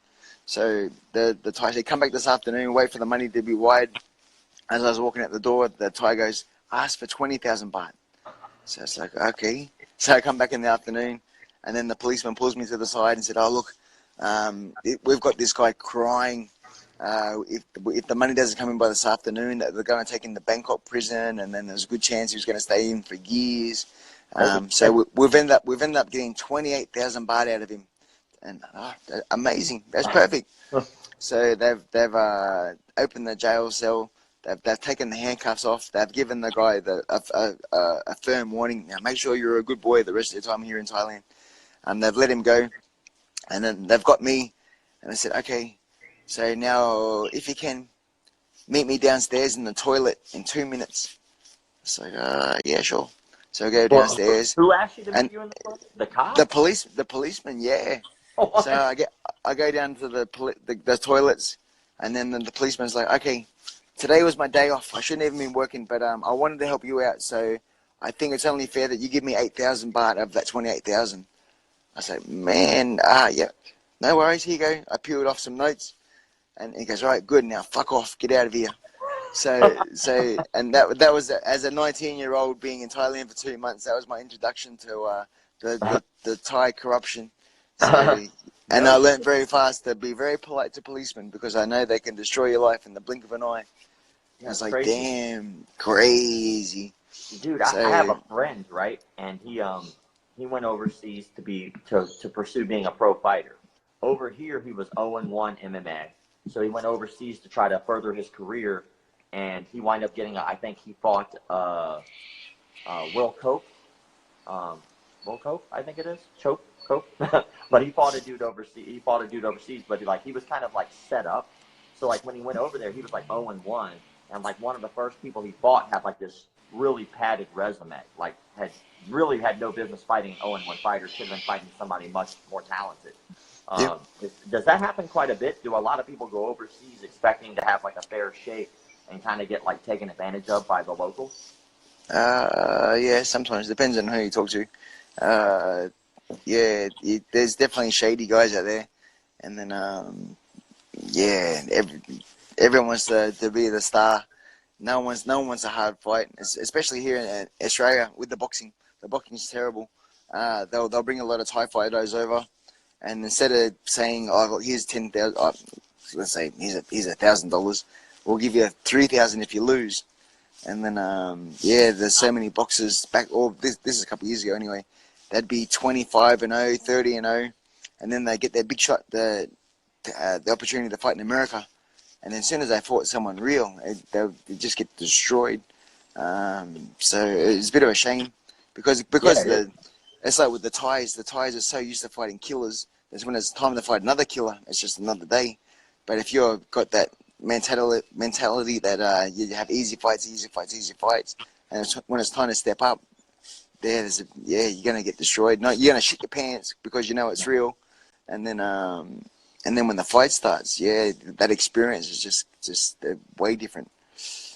S2: So the Thai said, come back this afternoon, wait for the money to be wired. As I was walking out the door, the Thai goes, ask for 20,000 baht. So it's like, okay. So I come back in the afternoon, and then the policeman pulls me to the side and said, oh, look, we've got this guy crying. If the money doesn't come in by this afternoon, they're going to take him to Bangkok prison, and then there's a good chance he was going to stay in for years. So we've ended up getting 28,000 baht out of him, and amazing. That's perfect. So they've opened the jail cell. They've taken the handcuffs off. They've given the guy a firm warning. Now make sure you're a good boy the rest of the time here in Thailand. They've let him go, and then they've got me, and I said, okay. So now, if you can, meet me downstairs in the toilet in 2 minutes. It's like, yeah, sure. So I go downstairs.
S1: Who asked you to meet you in the toilet? The cop?
S2: The policeman, yeah.
S1: Oh,
S2: so I go down to the toilets, and then the policeman's like, okay, today was my day off. I shouldn't have even been working, but I wanted to help you out, so I think it's only fair that you give me 8,000 baht of that 28,000. I said, man, yeah, no worries, here you go. I peeled off some notes. And he goes, all right, good, now fuck off, get out of here. So and that was, as a 19-year-old being in Thailand for 2 months, that was my introduction to the Thai corruption. So, and I learned very fast to be very polite to policemen, because I know they can destroy your life in the blink of an eye. I was like, damn, crazy.
S1: Dude, I have a friend, right? And he went overseas to pursue being a pro fighter. Over here, he was 0-1 MMA. So he went overseas to try to further his career, and he wound up getting, I think he fought Will Cope. Will Cope, I think it is. Cope. But he fought a dude overseas. But he was kind of like set up. So like when he went over there, he was like 0-1, and like one of the first people he fought had like this really padded resume. Like had no business fighting an 0-1 fighter. Should have been fighting somebody much more talented.
S2: Yep.
S1: Does that happen quite a bit? Do a lot of people go overseas expecting to have like a fair shake and kind of get like taken advantage of by the locals?
S2: Yeah, sometimes depends on who you talk to. Yeah, there's definitely shady guys out there, and then yeah, everyone wants to be the star. No one wants a hard fight, especially here in Australia with the boxing. The boxing's terrible. They'll bring a lot of Thai fighters over, and instead of saying, "Oh, here's 10,000," let's say here's $1,000, we'll give you 3,000 if you lose. And then yeah, there's so many boxers back. Or this is a couple of years ago anyway. They'd be 25-0, 30-0, and then they get their big shot, the opportunity to fight in America. And then as soon as they fought someone real, they just get destroyed. So it's a bit of a shame because it's like with the Thais. The Thais are so used to fighting killers. That when it's time to fight another killer, it's just another day. But if you've got that mentality that you have easy fights, and when it's time to step up, you're gonna get destroyed. No, you're gonna shit your pants because you know it's real, and then when the fight starts, that experience is just way different.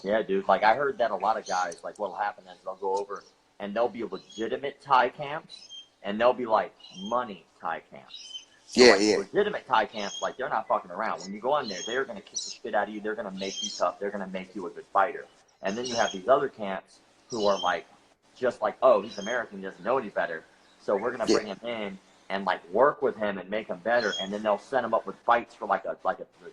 S1: Yeah, dude. Like I heard that a lot of guys, like what'll happen is they'll go over and there'll be legitimate Thai camps and there'll be like money Thai camps. So
S2: Yeah,
S1: like
S2: yeah,
S1: legitimate Thai camps, like they're not fucking around. When you go in there, they're gonna kick the shit out of you. They're gonna make you tough. They're gonna make you a good fighter. And then you have these other camps who are like, just like, oh, he's American, he doesn't know any better. So we're gonna
S2: yeah,
S1: bring him in and like work with him and make him better. And then they'll set him up with fights for like the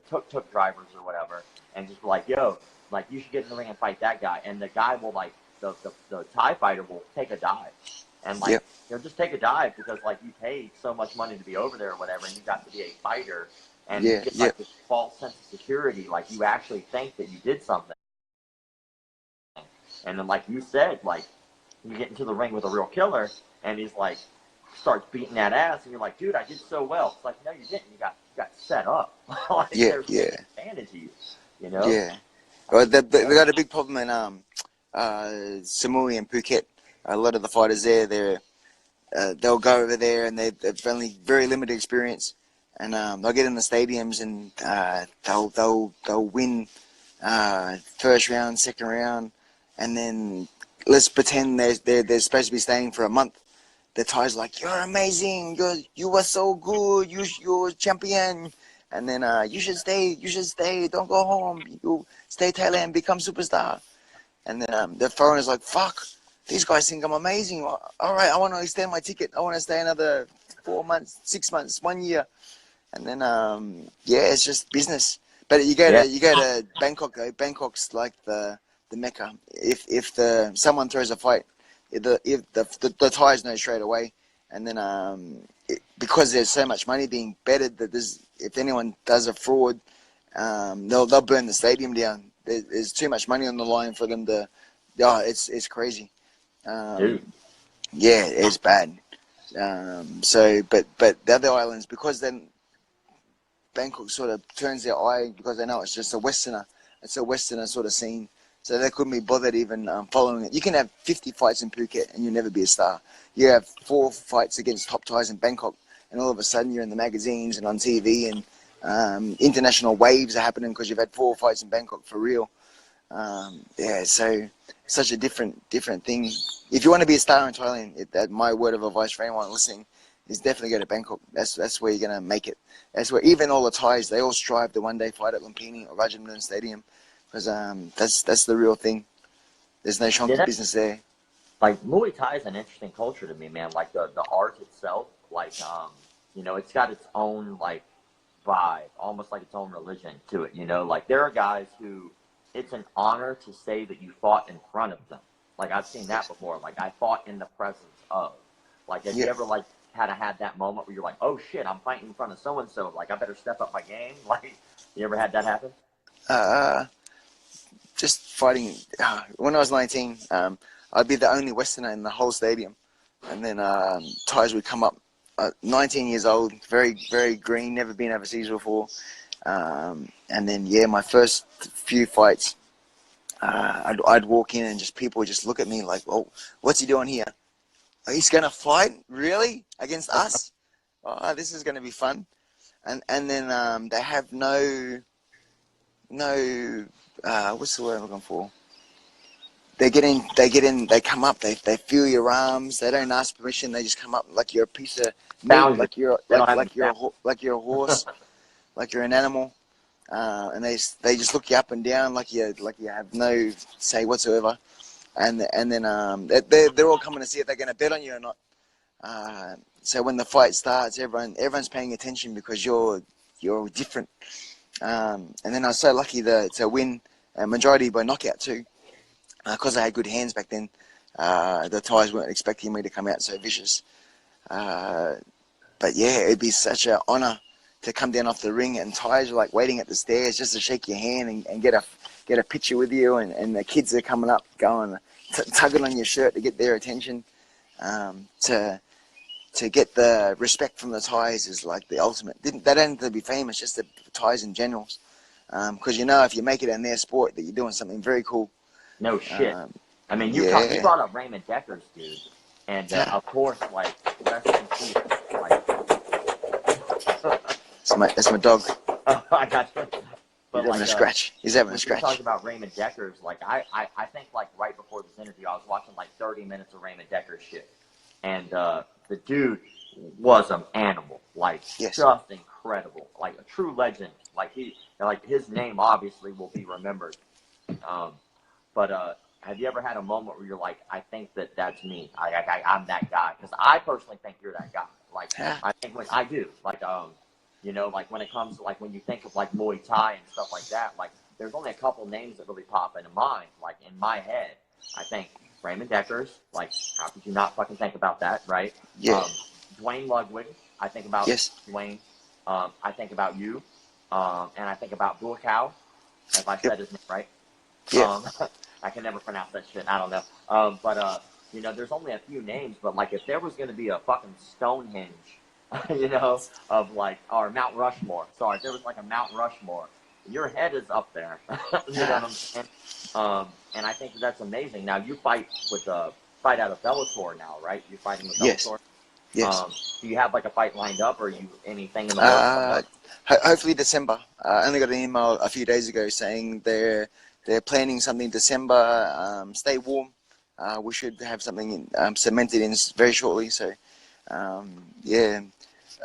S1: tuk-tuk drivers or whatever, and just be like, yo, like you should get in the ring and fight that guy. And the guy will like the Thai fighter will take a dive. And like,
S2: yeah,
S1: just take a dive because like you paid so much money to be over there or whatever, and you got to be a fighter, and you
S2: yeah,
S1: get
S2: yeah,
S1: like this false sense of security, like you actually think that you did something, and then like you said, like you get into the ring with a real killer, and he's like starts beating that ass, and you're like, dude, I did so well. It's like, no, you didn't. You got set up. Like
S2: yeah,
S1: there's
S2: yeah,
S1: advantage of you, you know.
S2: yeah. Well, they got a big problem in Samui and Phuket. A lot of the fighters there, they'll go over there and they've only very limited experience, and they'll get in the stadiums and they'll win first round, second round, and then let's pretend they're supposed to be staying for a month. The Thai's like, you're amazing, you were so good, you're champion, and then you should stay, don't go home, you stay Thailand, become superstar. And then the foreigner's like, fuck, these guys think I'm amazing. All right, I want to extend my ticket. I want to stay another 4 months, 6 months, 1 year. And then, it's just business. But
S1: Yeah,
S2: you go to Bangkok though. Bangkok's like the mecca. If someone throws a fight, if the Thais know straight away. And then because there's so much money being betted that if anyone does a fraud, they'll burn the stadium down. There's too much money on the line for them to. Oh, it's crazy.
S1: dude.
S2: Yeah, it's bad. But the other islands, because then Bangkok sort of turns their eye because they know it's just a Westerner. It's a Westerner sort of scene. So they couldn't be bothered even following it. You can have 50 fights in Phuket and you'll never be a star. You have 4 fights against top Thais in Bangkok, and all of a sudden you're in the magazines and on TV, and international waves are happening because you've had 4 fights in Bangkok for real. So such a different thing. If you want to be a star in Thailand, my word of advice for anyone listening is definitely go to Bangkok. That's where you're gonna make it. That's where even all the Thais, they all strive to one day fight at Lumpini or Rajamundry Stadium, because that's the real thing. There's no
S1: Yeah,
S2: shonky business there.
S1: like Muay Thai is an interesting culture to me, man. Like the art itself, like it's got its own like vibe, almost like its own religion to it. Like there are guys who it's an honor to say that you fought in front of them. Like I've seen that before. Like I fought in the presence of. Like have you
S2: Yeah,
S1: ever like had that moment where you're like, oh shit, I'm fighting in front of so and so. Like I better step up my game. Like You ever had that happen?
S2: Uh, just fighting. When I was 19, I'd be the only Westerner in the whole stadium, and then ties would come up. 19 years old, very very green, never been overseas before, and then yeah, my first few fights, I'd walk in and just people would just look at me like, "Oh, what's he doing here? Oh, he's gonna fight really against us? Oh, this is gonna be fun." And then they have no what's the word I'm looking for? They come up, they feel your arms, they don't ask permission, they just come up like you're a piece of meat,
S1: Found you.
S2: like you're
S1: They don't have any
S2: like you're a horse, like you're an animal, and they just look you up and down like you have no say whatsoever, and then they're all coming to see if they're going to bet on you or not. So when the fight starts, everyone's paying attention because you're different. And then I was so lucky to win a majority by knockout too, because I had good hands back then. The Thais weren't expecting me to come out so vicious. But yeah, it'd be such an honour to come down off the ring, and Thais are like waiting at the stairs just to shake your hand and get a picture with you, and the kids are coming up going tugging on your shirt to get their attention. To get the respect from the Thais is like the ultimate. They don't have to be famous, just the Thais in general. Because if you make it in their sport, that you're doing something very cool.
S1: No shit. I mean, you
S2: Yeah.
S1: brought up Raymond Deckers, dude, and of course, like, rest in peace, like.
S2: That's my dog.
S1: Oh, I got you. But
S2: He's having a scratch. He's having a
S1: when you
S2: scratch.
S1: talked about Raymond Deckers, like I think like right before this interview, I was watching like 30 minutes of Raymond Deckers shit, and the dude was an animal, like
S2: Yes.
S1: just incredible, like a true legend. Like his name obviously will be remembered. But have you ever had a moment where you're like, I think that's me. I'm that guy, because I personally think you're that guy. Like I think when I do, like like when it comes to like when you think of like Muay Thai and stuff like that, like there's only a couple names that really pop into mind. Like in my head, I think Raymond Deckers. Like how could you not fucking think about that, right?
S2: Yeah.
S1: Dwayne Ludwig. I think about Dwayne. I think about you, and I think about Buakaw, if I said his name right.
S2: Yeah.
S1: I can never pronounce that shit. I don't know. But there's only a few names, but like if there was going to be a fucking Stonehenge, of like, or Mount Rushmore. Sorry, if there was like a Mount Rushmore, your head is up there. You know what I'm saying? And I think that's amazing. Now you fight out of Bellator now, right? You're fighting with Bellator.
S2: Yes.
S1: Do you have like a fight lined up, or you anything in the works?
S2: Hopefully December. I only got an email a few days ago saying they're planning something December. Stay warm. We should have something cemented in very shortly. So, yeah,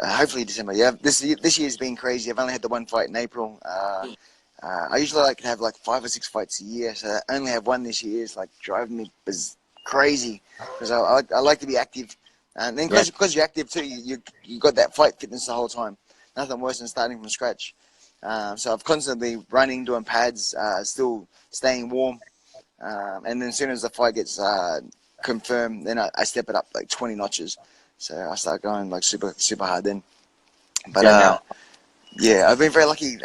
S2: hopefully December. Yeah, this year's been crazy. I've only had the one fight in April. I usually like to have like 5 or 6 fights a year, so I only have one this year. Is like driving me crazy because I like to be active, and then because you're active too, you got that fight fitness the whole time. Nothing worse than starting from scratch. So I've constantly running, doing pads, still staying warm, and then as soon as the fight gets confirmed, then I step it up like 20 notches. So I start going like super hard then. But yeah, I've been very lucky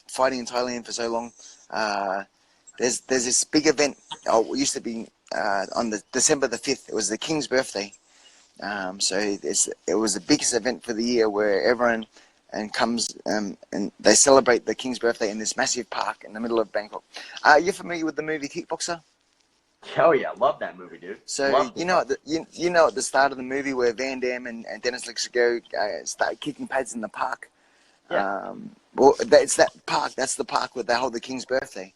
S2: fighting in Thailand for so long. There's this big event. It used to be on the December the 5th. It was the King's birthday. So it was the biggest event for the year where everyone comes and they celebrate the King's birthday in this massive park in the middle of Bangkok. Are you familiar with the movie Kickboxer?
S1: Oh yeah, love that movie, dude.
S2: So you know at the start of the movie where Van Damme and Dennis Lexigho start kicking pads in the park.
S1: Yeah.
S2: Well, it's that park. That's the park where they hold the King's birthday.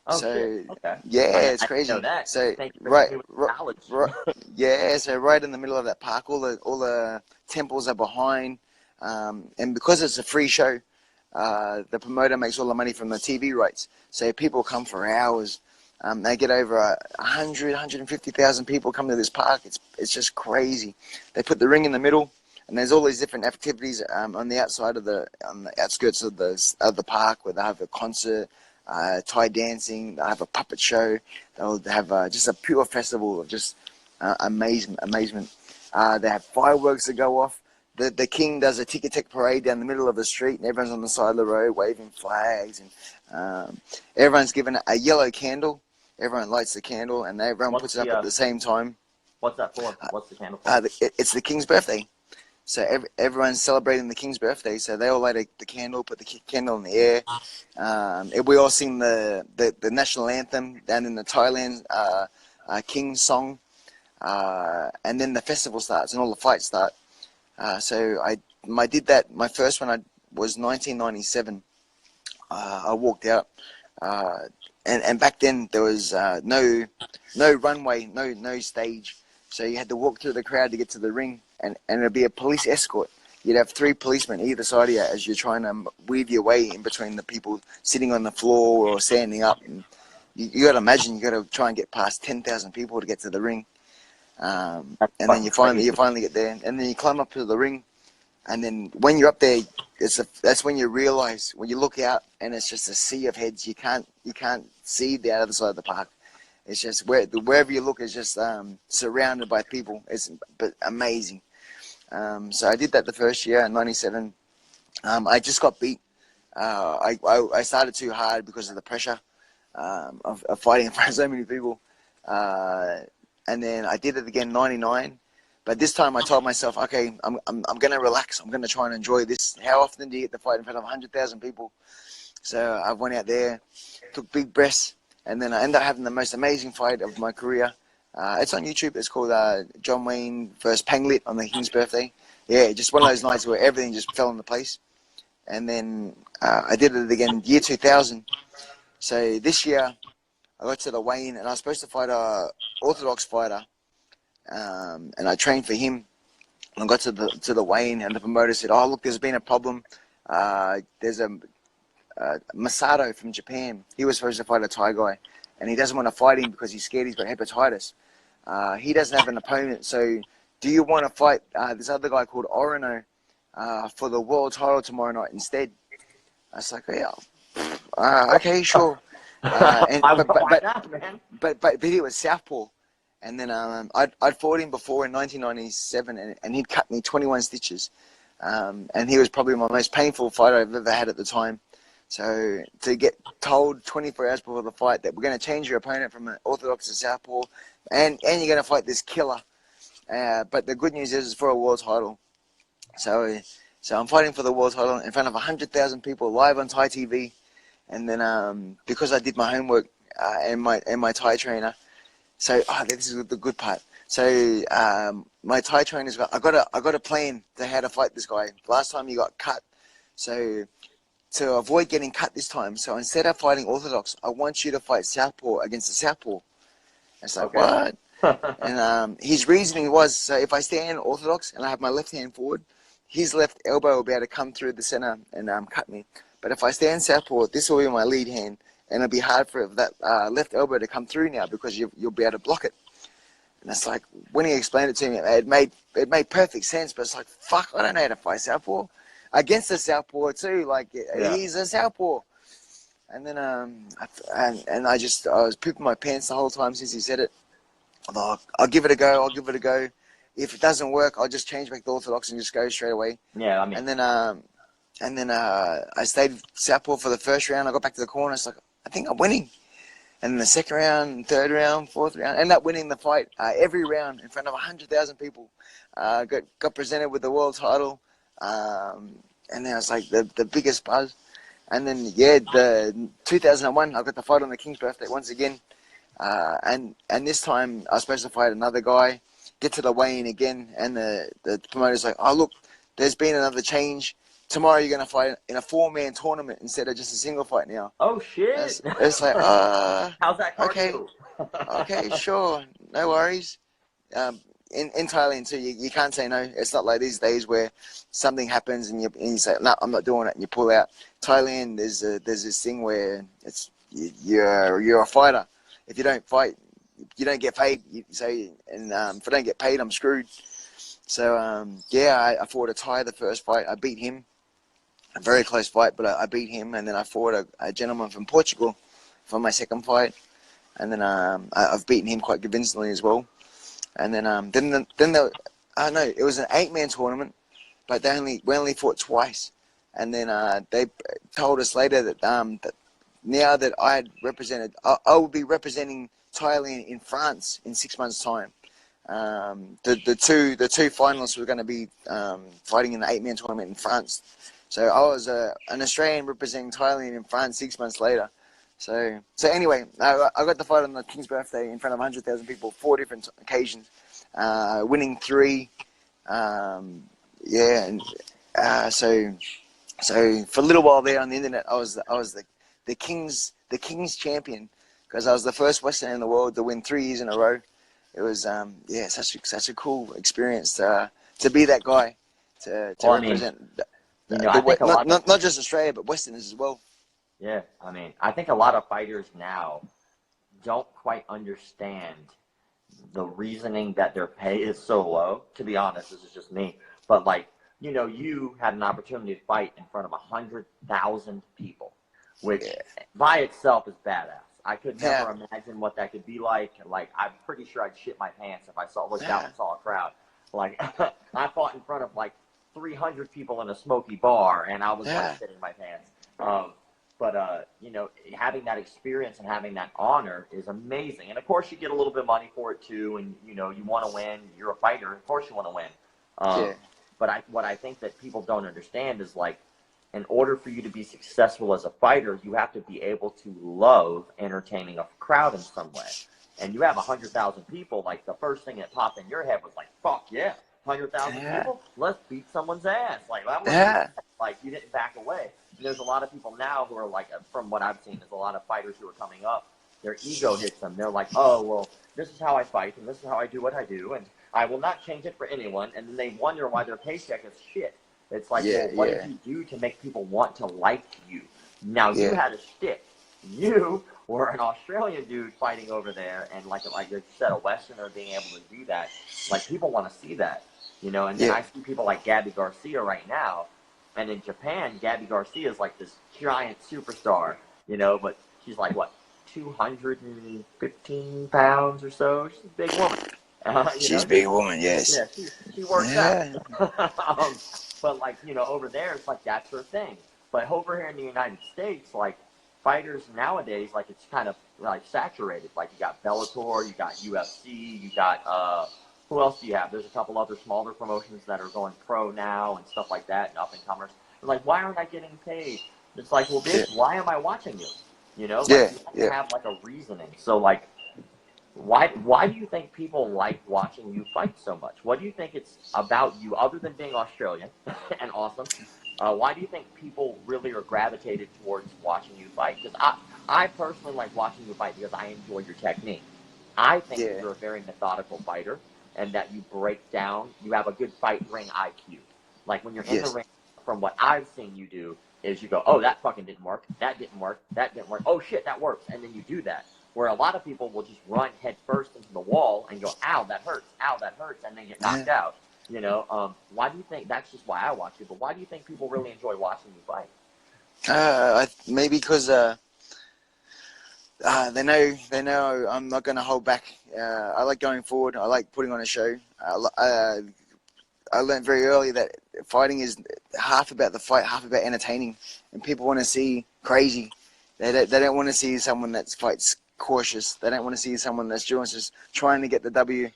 S1: Oh,
S2: so
S1: shit. Okay.
S2: yeah, it's crazy.
S1: I know that.
S2: So
S1: Thank you for
S2: right,
S1: right,
S2: yeah. So right in the middle of that park, all the temples are behind, and because it's a free show, the promoter makes all the money from the TV rights. So people come for hours. They get over 150,000 people come to this park. It's just crazy. They put the ring in the middle, and there's all these different activities on the outside on the outskirts of the park where they have a concert, Thai dancing. They have a puppet show. They'll have just a pure festival of just amazement. They have fireworks that go off. the king does a ticker tape parade down the middle of the street, and everyone's on the side of the road waving flags, and everyone's given a yellow candle. Everyone lights the candle, and everyone puts it up at the same time.
S1: What's that for? What's the candle for?
S2: It's the king's birthday. So everyone's celebrating the king's birthday. So they all light the candle, put the candle in the air. We all sing the national anthem down in the Thailand king's song. And then the festival starts and all the fights start. So I did that. My first one was 1997. I walked out. And back then there was no runway, no stage. So you had to walk through the crowd to get to the ring, and it'd be a police escort. You'd have 3 policemen either side of you as you're trying to weave your way in between the people sitting on the floor or standing up. And you got to imagine, you got to try and get past 10,000 people to get to the ring. And then you finally get there, and then you climb up to the ring. And then when you're up there, that's when you realize, when you look out and it's just a sea of heads. You can't see the other side of the park. It's just wherever you look is just surrounded by people. But amazing. So I did that the first year in '97. I just got beat. I started too hard because of the pressure of fighting in front of so many people. And then I did it again '99. But this time I told myself, okay, I'm going to relax. I'm going to try and enjoy this. How often do you get to fight in front of 100,000 people? So I went out there, took big breaths, and then I ended up having the most amazing fight of my career. It's on YouTube. It's called John Wayne vs. Panglit on the king's birthday. Yeah, just one of those nights where everything just fell into place. And then I did it again year 2000. So this year I got to the Wayne, and I was supposed to fight a Orthodox fighter. And I trained for him. And I got to the Wayne, and the promoter said, "Oh, look, there's been a problem. There's a Masato from Japan. He was supposed to fight a Thai guy, and he doesn't want to fight him because he's scared he's got hepatitis. He doesn't have an opponent. So, do you want to fight this other guy called Orino for the world title tomorrow night instead?" I was like, "Yeah, okay, sure." But he was southpaw. And then I'd fought him before in 1997, and he'd cut me 21 stitches. And he was probably my most painful fight I've ever had at the time. So to get told 24 hours before the fight that we're going to change your opponent from an Orthodox to southpaw, and you're going to fight this killer. But the good news is it's for a world title. So I'm fighting for the world title in front of 100,000 people live on Thai TV. And then because I did my homework and my Thai trainer. So this is the good part. So my Thai trainer's I got a plan to how to fight this guy. Last time he got cut. So to avoid getting cut this time, so instead of fighting Orthodox, I want you to fight Southpaw against the Southpaw. It's like, okay. What? And his reasoning was, so if I stand Orthodox and I have my left hand forward, his left elbow will be able to come through the center and cut me. But if I stand Southpaw, this will be my lead hand. And it'll be hard for that left elbow to come through now because you'll be able to block it. And it's like, when he explained it to me, it made perfect sense. But it's like, fuck, I don't know how to fight Southpaw. Against the Southpaw too, like he's a Southpaw. And then I was pooping my pants the whole time since he said it. I thought, I'll give it a go. If it doesn't work, I'll just change back to Orthodox and just go straight away.
S1: Yeah, I mean.
S2: And then I stayed Southpaw for the first round. I got back to the corner. It's like, I think I'm winning. And then the second round, third round, fourth round, ended up winning the fight every round in front of 100,000 people. Got presented with the world title. And then it was like the biggest buzz. And then, the 2001, I got the fight on the King's birthday once again. And this time I was supposed to fight another guy, get to the weigh-in again. And the promoter's like, oh, look, there's been another change. Tomorrow you're going to fight in a 4-man tournament instead of just a single fight now.
S1: Oh, shit.
S2: It's like,
S1: how's that card
S2: okay. Okay, sure. No worries. In Thailand too, you can't say no. It's not like these days where something happens and you say, no, I'm not doing it, and you pull out. Thailand, there's this thing where it's you're a fighter. If you don't fight, you don't get paid. You say, and if I don't get paid, I'm screwed. So I fought a Thai the first fight. I beat him. A very close fight, but I beat him, and then I fought a gentleman from Portugal for my second fight, and then I've beaten him quite convincingly as well. And then it was an 8-man tournament, but we only fought twice. And then they told us later that that now that I will be representing Thailand in France in 6 months' time. The two finalists were going to be fighting in the 8-man tournament in France. So I was an Australian representing Thailand in France 6 months later. So anyway, I got the fight on the King's birthday in front of 100,000 people, 4 different occasions, winning 3. So for a little while there on the internet, I was the King's champion, because I was the first Westerner in the world to win 3 years in a row. It was such a cool experience to be that guy, to represent not just Australia but Westerners as well.
S1: Yeah, I mean, I think a lot of fighters now don't quite understand the reasoning that their pay is so low. To be honest, this is just me, but like, you had an opportunity to fight in front of 100,000 people, which by itself is badass. I could never imagine what that could be like. Like, I'm pretty sure I'd shit my pants if I looked out and saw a crowd. Like, I fought in front of like 300 people in a smoky bar, and I was like shitting my pants. But having that experience and having that honor is amazing. And of course, you get a little bit of money for it too. And you want to win. You're a fighter. Of course, you want to win. But what I think that people don't understand is, like, in order for you to be successful as a fighter, you have to be able to love entertaining a crowd in some way. And you have 100,000 people. Like, the first thing that popped in your head was like, "Fuck yeah, 100,000 people. Let's beat someone's ass." Like, that was like, you didn't back away. And there's a lot of people now who are like, from what I've seen, there's a lot of fighters who are coming up. Their ego hits them. They're like, "Oh, well, this is how I fight, and this is how I do what I do, and I will not change it for anyone." And then they wonder why their paycheck is shit. It's like, what did you do to make people want to like you? Now, you had a shtick. You were an Australian dude fighting over there, and like you said, a Westerner being able to do that. Like, people want to see that, And then I see people like Gabby Garcia right now, and in Japan, Gabby Garcia is like this giant superstar, but she's like, what, 215 pounds or so? She's a big woman.
S2: She's a big woman, yes.
S1: Yeah, she works out. But like, over there, it's like, that's her thing. But over here in the United States, like, fighters nowadays, like, it's kind of like saturated. Like, you got Bellator, you got UFC, you got who else do you have? There's a couple other smaller promotions that are going pro now and stuff like that, and up and comers. Like, why aren't I getting paid? It's like, well, bitch, why am I watching you? You have like a reasoning. So like, why do you think people like watching you fight so much? What do you think it's about you, other than being Australian and awesome? Why do you think people really are gravitated towards watching you fight? Because I personally like watching you fight because I enjoy your technique. I think that you're a very methodical fighter, and that you break down. You have a good fight ring IQ. Like, when you're in the ring, from what I've seen you do, is you go, "Oh, that fucking didn't work. That didn't work. That didn't work. Oh shit, that works." And then you do that. Where a lot of people will just run head first into the wall and go, "Ow, that hurts. Ow, that hurts," and then get knocked out. Why do you think? That's just why I watch you. But why do you think people really enjoy watching you fight?
S2: Maybe because they know I'm not going to hold back. I like going forward. I like putting on a show. I learned very early that fighting is half about the fight, half about entertaining, and people want to see crazy. They don't want to see someone that fights cautious. They don't want to see someone that's just trying to get the W.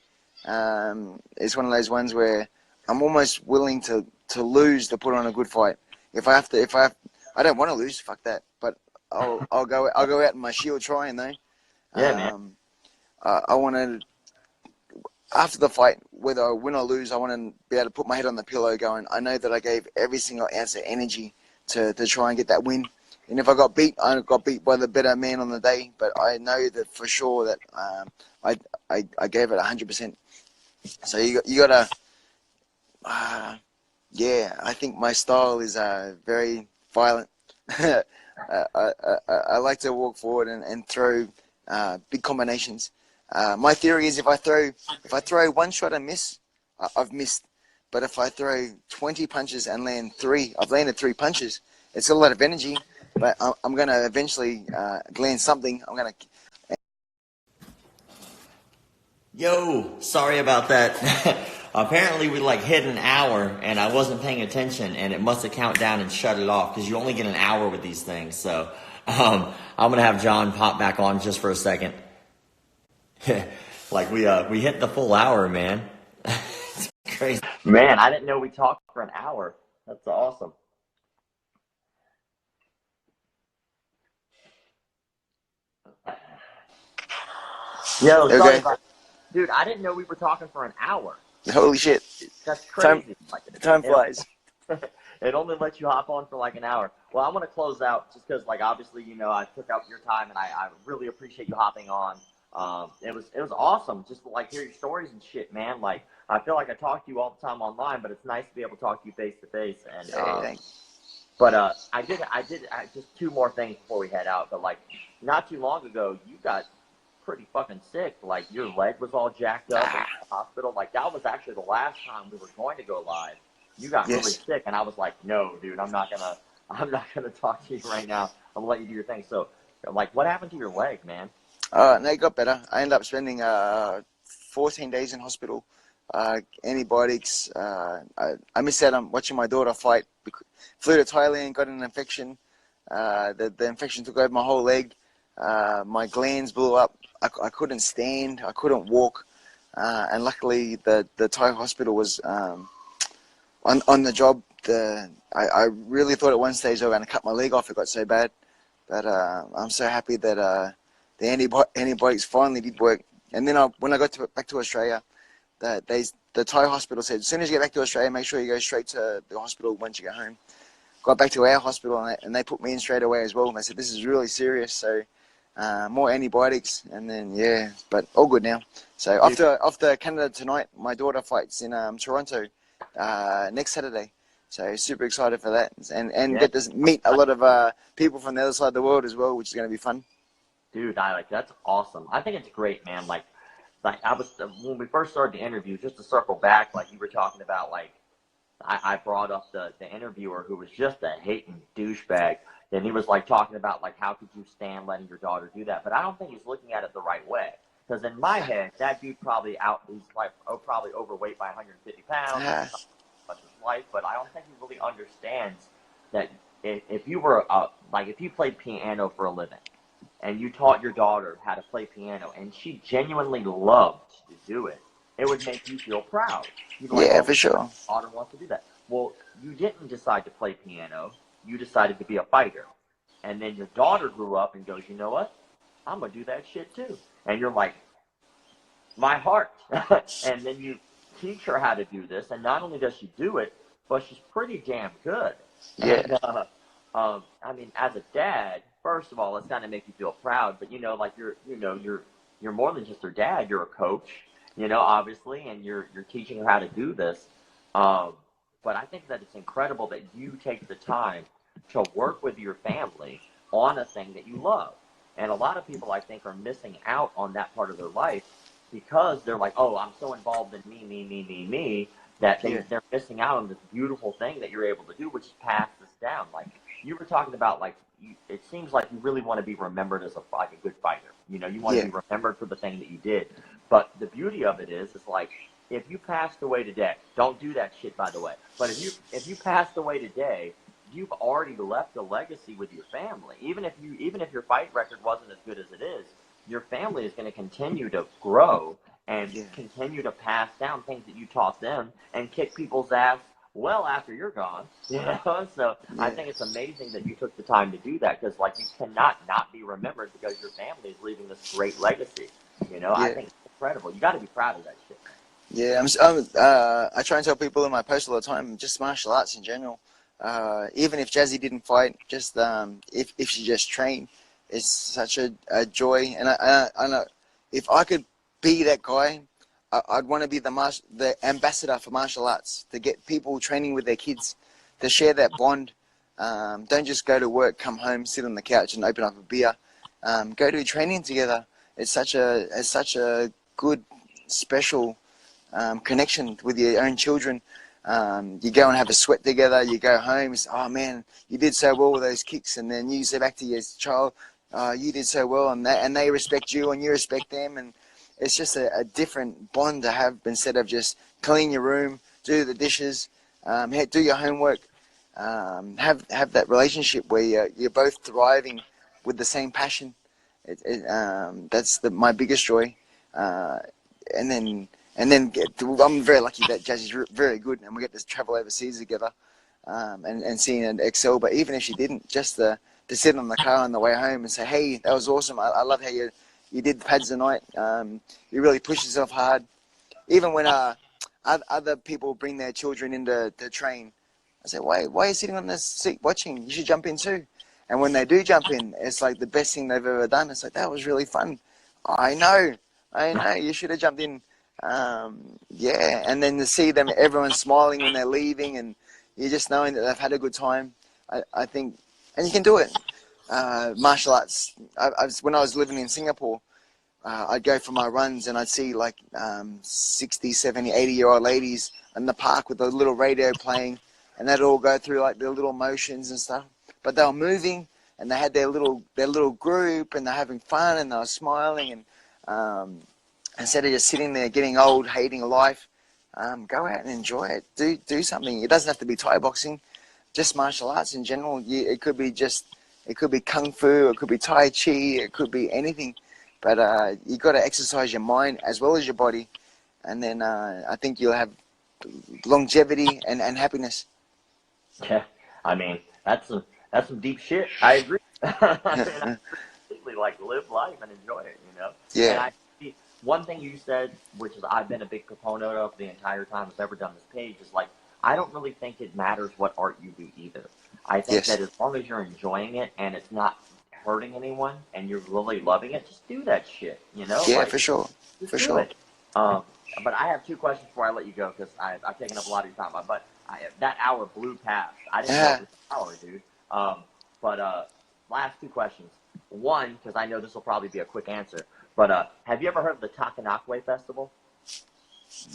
S2: It's one of those ones where I'm almost willing to lose to put on a good fight. I don't want to lose. Fuck that. But I'll go out in my shield trying though.
S1: Yeah, man.
S2: I want to, after the fight, whether I win or lose, I want to be able to put my head on the pillow going, I know that I gave every single ounce of energy to try and get that win. And if I got beat, I got beat by the better man on the day. But I know that for sure that I gave it 100%. So you got to, I think my style is very violent. I like to walk forward and throw big combinations. My theory is if I throw one shot and miss, I've missed. But if I throw 20 punches and land 3, I've landed 3 punches. It's a lot of energy, but I'm going to eventually land something.
S1: Yo, sorry about that. apparently we like hit an hour, and I wasn't paying attention, and it must have counted down and shut it off because you only get an hour with these things. So I'm gonna have John pop back on just for a second. Like we hit the full hour, man. It's crazy, man. I didn't know we talked for an hour. That's awesome. Yo, sorry
S2: Okay.
S1: about, dude. I didn't know we were talking for an hour.
S2: Holy shit.
S1: That's crazy.
S2: Time flies.
S1: It only lets you hop on for like an hour. Well, I'm gonna close out just because, like, obviously, I took up your time, and I really appreciate you hopping on. It was awesome just to like hear your stories and shit, man. Like, I feel like I talk to you all the time online, but it's nice to be able to talk to you face to face. And but I did just two more things before we head out. But like, not too long ago, you got pretty fucking sick. Like, your leg was all jacked up in the hospital. Like, that was actually the last time we were going to go live. You got really sick, and I was like, no, dude, I'm not gonna talk to you right now. I'm gonna let you do your thing. So, like, what happened to your leg, man?
S2: No, it got better. I ended up spending 14 days in hospital. Antibiotics. I missed out on watching my daughter fight. Flew to Thailand, got an infection. The infection took over my whole leg. My glands blew up. I couldn't stand. I couldn't walk. And luckily, the Thai hospital was on the job. I really thought at one stage they were going to cut my leg off. It got so bad. But I'm so happy that the antibiotics finally did work. And then when I got back to Australia, the Thai hospital said, as soon as you get back to Australia, make sure you go straight to the hospital once you get home. Got back to our hospital, and they put me in straight away as well. And they said, this is really serious, so more antibiotics. And then, but all good now. So after Canada tonight, my daughter fights in Toronto next Saturday. So super excited for that. And get to meet a lot of people from the other side of the world as well, which is going to be fun.
S1: Dude, that's awesome. I think it's great, man. Like I was, when we first started the interview, just to circle back, like you were talking about, like I brought up the interviewer who was just a hating douchebag, and he was like talking about like, how could you stand letting your daughter do that? But I don't think he's looking at it the right way, because in my head, that dude probably he's like probably overweight by 150 pounds, much his life, but I don't think he really understands that if you were like if you played piano for a living, and you taught your daughter how to play piano, and she genuinely loved to do it, it would make you feel proud. You'd be like,
S2: for sure.
S1: My daughter wants to do that. Well, you didn't decide to play piano. You decided to be a fighter. And then your daughter grew up and goes, you know what? I'm going to do that shit too. And you're like, my heart. And then you teach her how to do this, and not only does she do it, but she's pretty damn good.
S2: Yeah.
S1: And, I mean, as a dad, first of all, it's going to make you feel proud, but like you're more than just her dad. You're a coach, obviously, and you're teaching her how to do this. But I think that it's incredible that you take the time to work with your family on a thing that you love. And a lot of people, I think, are missing out on that part of their life because they're like, oh, I'm so involved in me, that they're missing out on this beautiful thing that you're able to do, which is pass this down. Like you were talking about, like, it seems like you really want to be remembered as a good fighter. You want to be remembered for the thing that you did. But the beauty of it is like, if you passed away today, don't do that shit, by the way. But if you passed away today, you've already left a legacy with your family. Even if your fight record wasn't as good as it is, your family is going to continue to grow and continue to pass down things that you taught them and kick people's ass well after you're gone. So I think it's amazing that you took the time to do that, because like, you cannot not be remembered because your family is leaving this great legacy. I think it's incredible. You got to be proud of that shit.
S2: Yeah, I try and tell people in my post all the time, just martial arts in general. Even if Jazzy didn't fight, just if she just trained, it's such a joy. And I know if I could be that guy, I'd want to be the ambassador for martial arts, to get people training with their kids, to share that bond. Don't just go to work, come home, sit on the couch and open up a beer. Go to training together. It's such a good, special connection with your own children. You go and have a sweat together. You go home. You say, oh man, you did so well with those kicks, and then you say back to your child, you did so well, and they respect you and you respect them, and it's just a different bond to have instead of just clean your room, do the dishes, do your homework, have that relationship where you're both thriving with the same passion. That's my biggest joy. And then I'm very lucky that Jazz is very good, and we get to travel overseas together, and seeing it excel. But even if she didn't, just to sit on the car on the way home and say, "Hey, that was awesome. I love how you did the pads tonight. You really pushed yourself hard." Even when other people bring their children in to train, I say, "Why are you sitting on this seat watching? You should jump in too." And when they do jump in, it's like the best thing they've ever done. It's like, that was really fun. I know, you should have jumped in. Yeah, and then to see them, everyone smiling when they're leaving, and you're just knowing that they've had a good time. I think, and you can do it. Martial arts. When I was living in Singapore, I'd go for my runs and I'd see like 60, 70, 80-year-old ladies in the park with a little radio playing, and they'd all go through like their little motions and stuff. But they were moving, and they had their little group, and they're having fun, and they were smiling, and instead of just sitting there getting old, hating life, go out and enjoy it. Do something. It doesn't have to be Thai boxing, just martial arts in general. It could be kung fu, it could be Tai Chi, it could be anything. But you got to exercise your mind as well as your body, and then I think you'll have longevity and happiness.
S1: Yeah, I mean, that's some deep shit. I agree. I mean, I completely like live life and enjoy it, you know?
S2: Yeah.
S1: And one thing you said, which is I've been a big proponent of the entire time I've ever done this page, is like, I don't really think it matters what art you do either. I think that as long as you're enjoying it and it's not hurting anyone and you're really loving it, just do that shit, you know?
S2: Yeah,
S1: like,
S2: for sure.
S1: Just
S2: For
S1: do
S2: sure.
S1: it. But I have 2 questions before I let you go, because I've taken up a lot of your time. But that hour blew past. I didn't know it was an hour, dude. But last 2 questions. One, because I know this will probably be a quick answer, but have you ever heard of the Takanakwe Festival?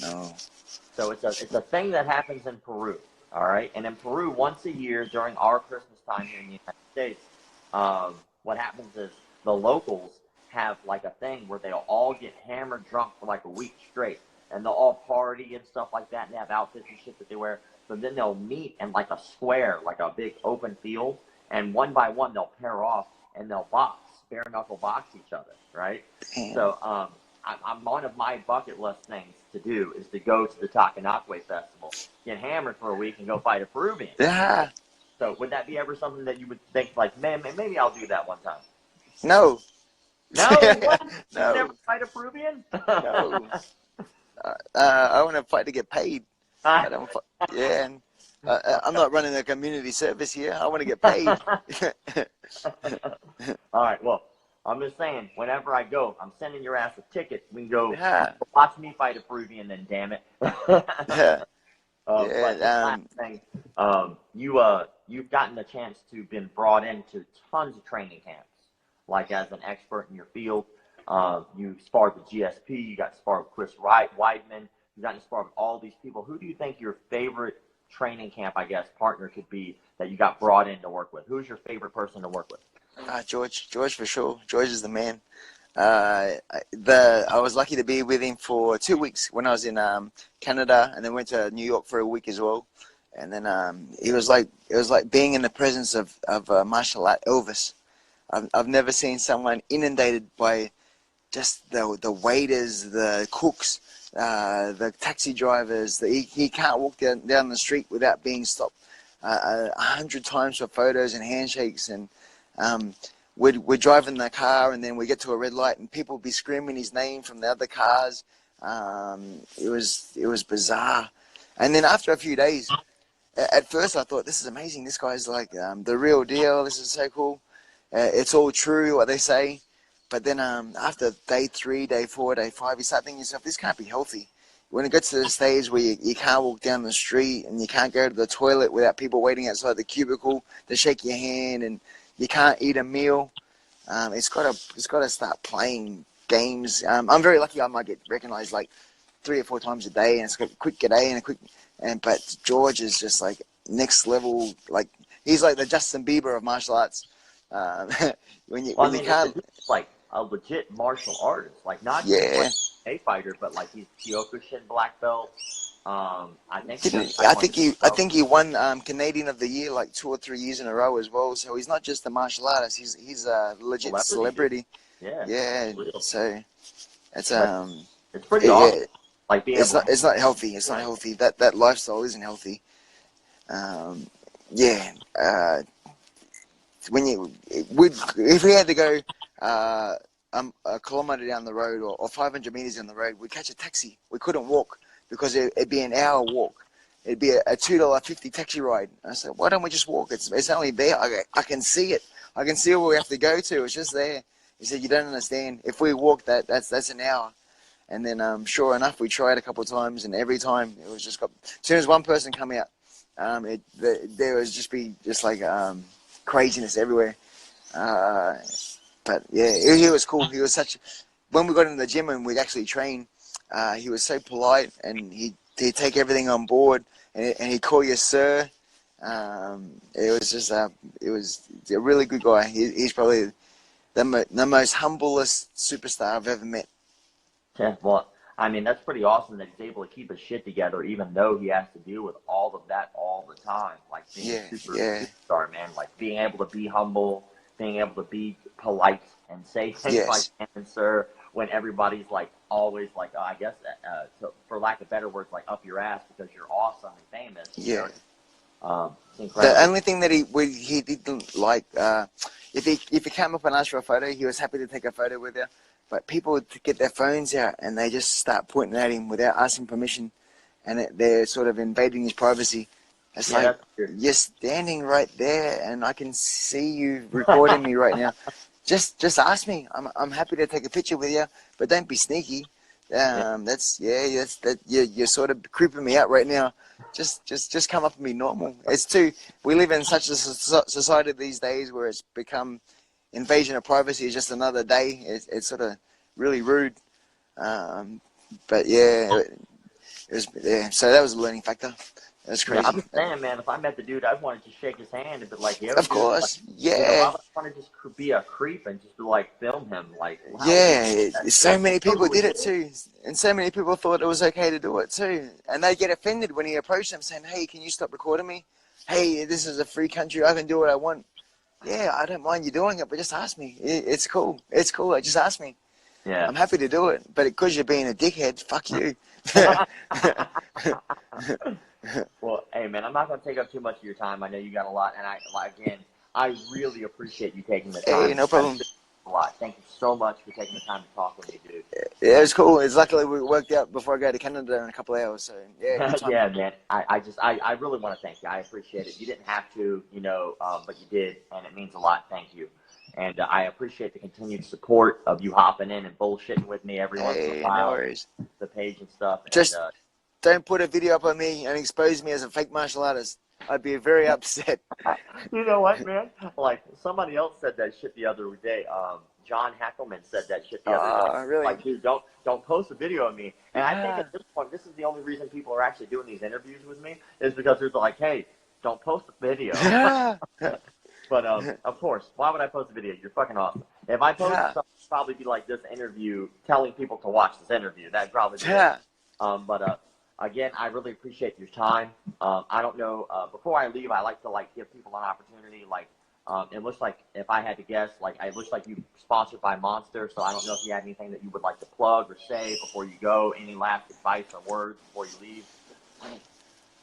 S2: No.
S1: So it's a thing that happens in Peru, all right? And in Peru, once a year during our Christmas time here in the United States, what happens is the locals have like a thing where they'll all get hammered drunk for like a week straight, and they'll all party and stuff like that, and they have outfits and shit that they wear. But then they'll meet in like a square, like a big open field, and one by one they'll pair off and they'll box, bare knuckle box each other, right?
S2: Damn.
S1: So I'm one of my bucket list things to do is to go to the Takanakwe Festival, get hammered for a week, and go fight a Peruvian.
S2: Yeah.
S1: So would that be ever something that you would think like, man, maybe I'll do that one time?
S2: No.
S1: No, what?
S2: No.
S1: You never fight a Peruvian?
S2: No. I want to fight to get paid. I don't. Yeah, and I'm not running a community service here. I want to get paid.
S1: All right. Well, I'm just saying, whenever I go, I'm sending your ass a ticket. We can go watch me fight a Peruvian. Then, damn it.
S2: Yeah.
S1: But last thing, you've gotten the chance to been brought into tons of training camps, like as an expert in your field. You sparred with GSP. You got to spar with Chris Weidman. You got to spar with all these people. Who do you think your favorite training camp, I guess, partner could be that you got brought in to work with? Who's your favorite person to work with?
S2: George for sure. George is the man. I was lucky to be with him for 2 weeks when I was in Canada, and then went to New York for a week as well. And then it was like being in the presence of martial art Elvis. I've never seen someone inundated by just the waiters, the cooks, the taxi drivers. He can't walk down the street without being stopped 100 times for photos and handshakes. And we're driving the car, and then we get to a red light, and people be screaming his name from the other cars. It was bizarre. And then after a few days, at first I thought, this is amazing. This guy's like the real deal. This is so cool. It's all true what they say. But then after day 3, day 4, day 5, you start thinking to yourself, this can't be healthy. When it gets to the stage where you can't walk down the street, and you can't go to the toilet without people waiting outside the cubicle to shake your hand, and you can't eat a meal, it's got to start playing games. I'm very lucky. I might get recognized like 3 or 4 times a day, and it's got a quick g'day but George is just like next level. Like, he's like the Justin Bieber of martial arts. When you can't,
S1: it's like a legit martial artist, like not
S2: yeah.
S1: just a fighter, but like he's Kyokushin black belt. I think
S2: I think he won Canadian of the Year like 2 or 3 years in a row as well. So he's not just a martial artist. He's a legit celebrity.
S1: Yeah,
S2: Yeah. So it's
S1: but it's pretty awesome.
S2: yeah.
S1: Like being able
S2: It's not healthy. It's not healthy. That lifestyle isn't healthy. Yeah. When you if we had to go a kilometer down the road or 500 meters down the road, we'd catch a taxi. We couldn't walk because it'd be an hour walk. It'd be a $2.50 taxi ride. I said, why don't we just walk? It's only there. I can see it. I can see where we have to go to. It's just there. He said, you don't understand. If we walk that's an hour. And then sure enough, we tried a couple of times, and every time it was just got. As soon as one person come out, there was just like craziness everywhere. But yeah, he was cool. He was such. When we got in the gym and we'd actually train, he was so polite, and he'd take everything on board, and he'd call you sir. It was just it was a really good guy. He's probably the most humblest superstar I've ever met.
S1: Yeah, well, I mean, that's pretty awesome that he's able to keep his shit together, even though he has to deal with all of that all the time. Like being a superstar, man. Like being able to be humble, being able to be polite and say things like "ma'am" and "sir" when everybody's like always like, I guess, for lack of better words, like up your ass because you're awesome and famous.
S2: Yeah.
S1: It's incredible.
S2: The only thing that he didn't like, if he came up and asked for a photo, he was happy to take a photo with you. But people would get their phones out and they just start pointing at him without asking permission, and they're sort of invading his privacy. It's like, you're standing right there and I can see you recording me right now. Just ask me. I'm happy to take a picture with you, but don't be sneaky. You're sort of creeping me out right now. Just come up and be normal. We live in such a society these days where it's become invasion of privacy is just another day. It's sort of really rude. But yeah, it was, yeah. So that was a learning factor. That's crazy.
S1: Yeah, I'm just saying, man, if I met the dude, I'd want to just shake his hand and be like, yo,
S2: of course,
S1: dude, like,
S2: yeah.
S1: You know, I would want to just be a creep and just like film him, like.
S2: Yeah, so many people did it too, and so many people thought it was okay to do it too, and they get offended when he approached them saying, "Hey, can you stop recording me? Hey, this is a free country. I can do what I want." Yeah, I don't mind you doing it, but just ask me. It's cool. It's cool. Just ask me.
S1: Yeah.
S2: I'm happy to do it, but because you're being a dickhead, fuck you.
S1: Well, hey, man, I'm not going to take up too much of your time. I know you got a lot, and I really appreciate you taking the time.
S2: Hey, no problem.
S1: A lot. Thank you so much for taking the time to talk with me, dude.
S2: Yeah, it was cool. It's luckily we worked out before I go to Canada in a couple of hours. So yeah, good time.
S1: Yeah, man. I really want to thank you. I appreciate it. You didn't have to, but you did, and it means a lot. Thank you. And I appreciate the continued support of you hopping in and bullshitting with me every once in a while.
S2: No worries.
S1: The page and stuff.
S2: Just don't put a video up on me and expose me as a fake martial artist. I'd be very upset.
S1: You know what, man? Like, somebody else said that shit the other day. John Hackelman said that shit the other day.
S2: Really?
S1: Like, dude, don't post a video of me. And I think at this point, this is the only reason people are actually doing these interviews with me is because they're like, hey, don't post a video. But, of course, why would I post a video? You're fucking awesome. If I posted something, it'd probably be like this interview, telling people to watch this interview. That'd probably be it. Again, I really appreciate your time. I don't know, before I leave, I like to give people an opportunity. It looks like, if I had to guess, it looks like you sponsored by Monster, so I don't know if you had anything that you would like to plug or say before you go. Any last advice or words before you leave?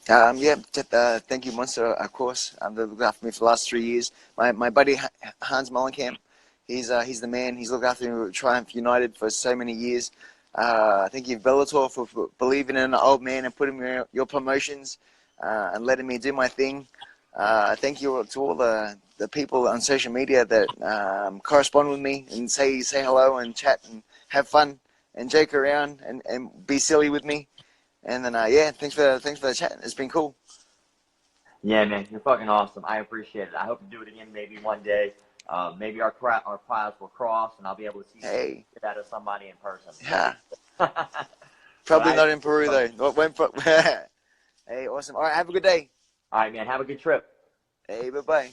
S2: Thank you, Monster, of course. They looked after me for the last 3 years. My buddy Hans Mollenkamp, he's the man. He's looked after me with Triumph United for so many years. Thank you, Bellator, for believing in an old man and putting me in your promotions and letting me do my thing. Thank you to all the people on social media that correspond with me and say hello and chat and have fun and joke around and be silly with me. And then thanks for the chat. It's been cool.
S1: Yeah, man, you're fucking awesome. I appreciate it. I hope to do it again maybe one day. Maybe our paths will cross, and I'll be able to see shit out of somebody in person.
S2: Yeah. Probably not in Peru though. Hey, awesome. All right, have a good day.
S1: All right, man. Have a good trip.
S2: Hey, bye-bye.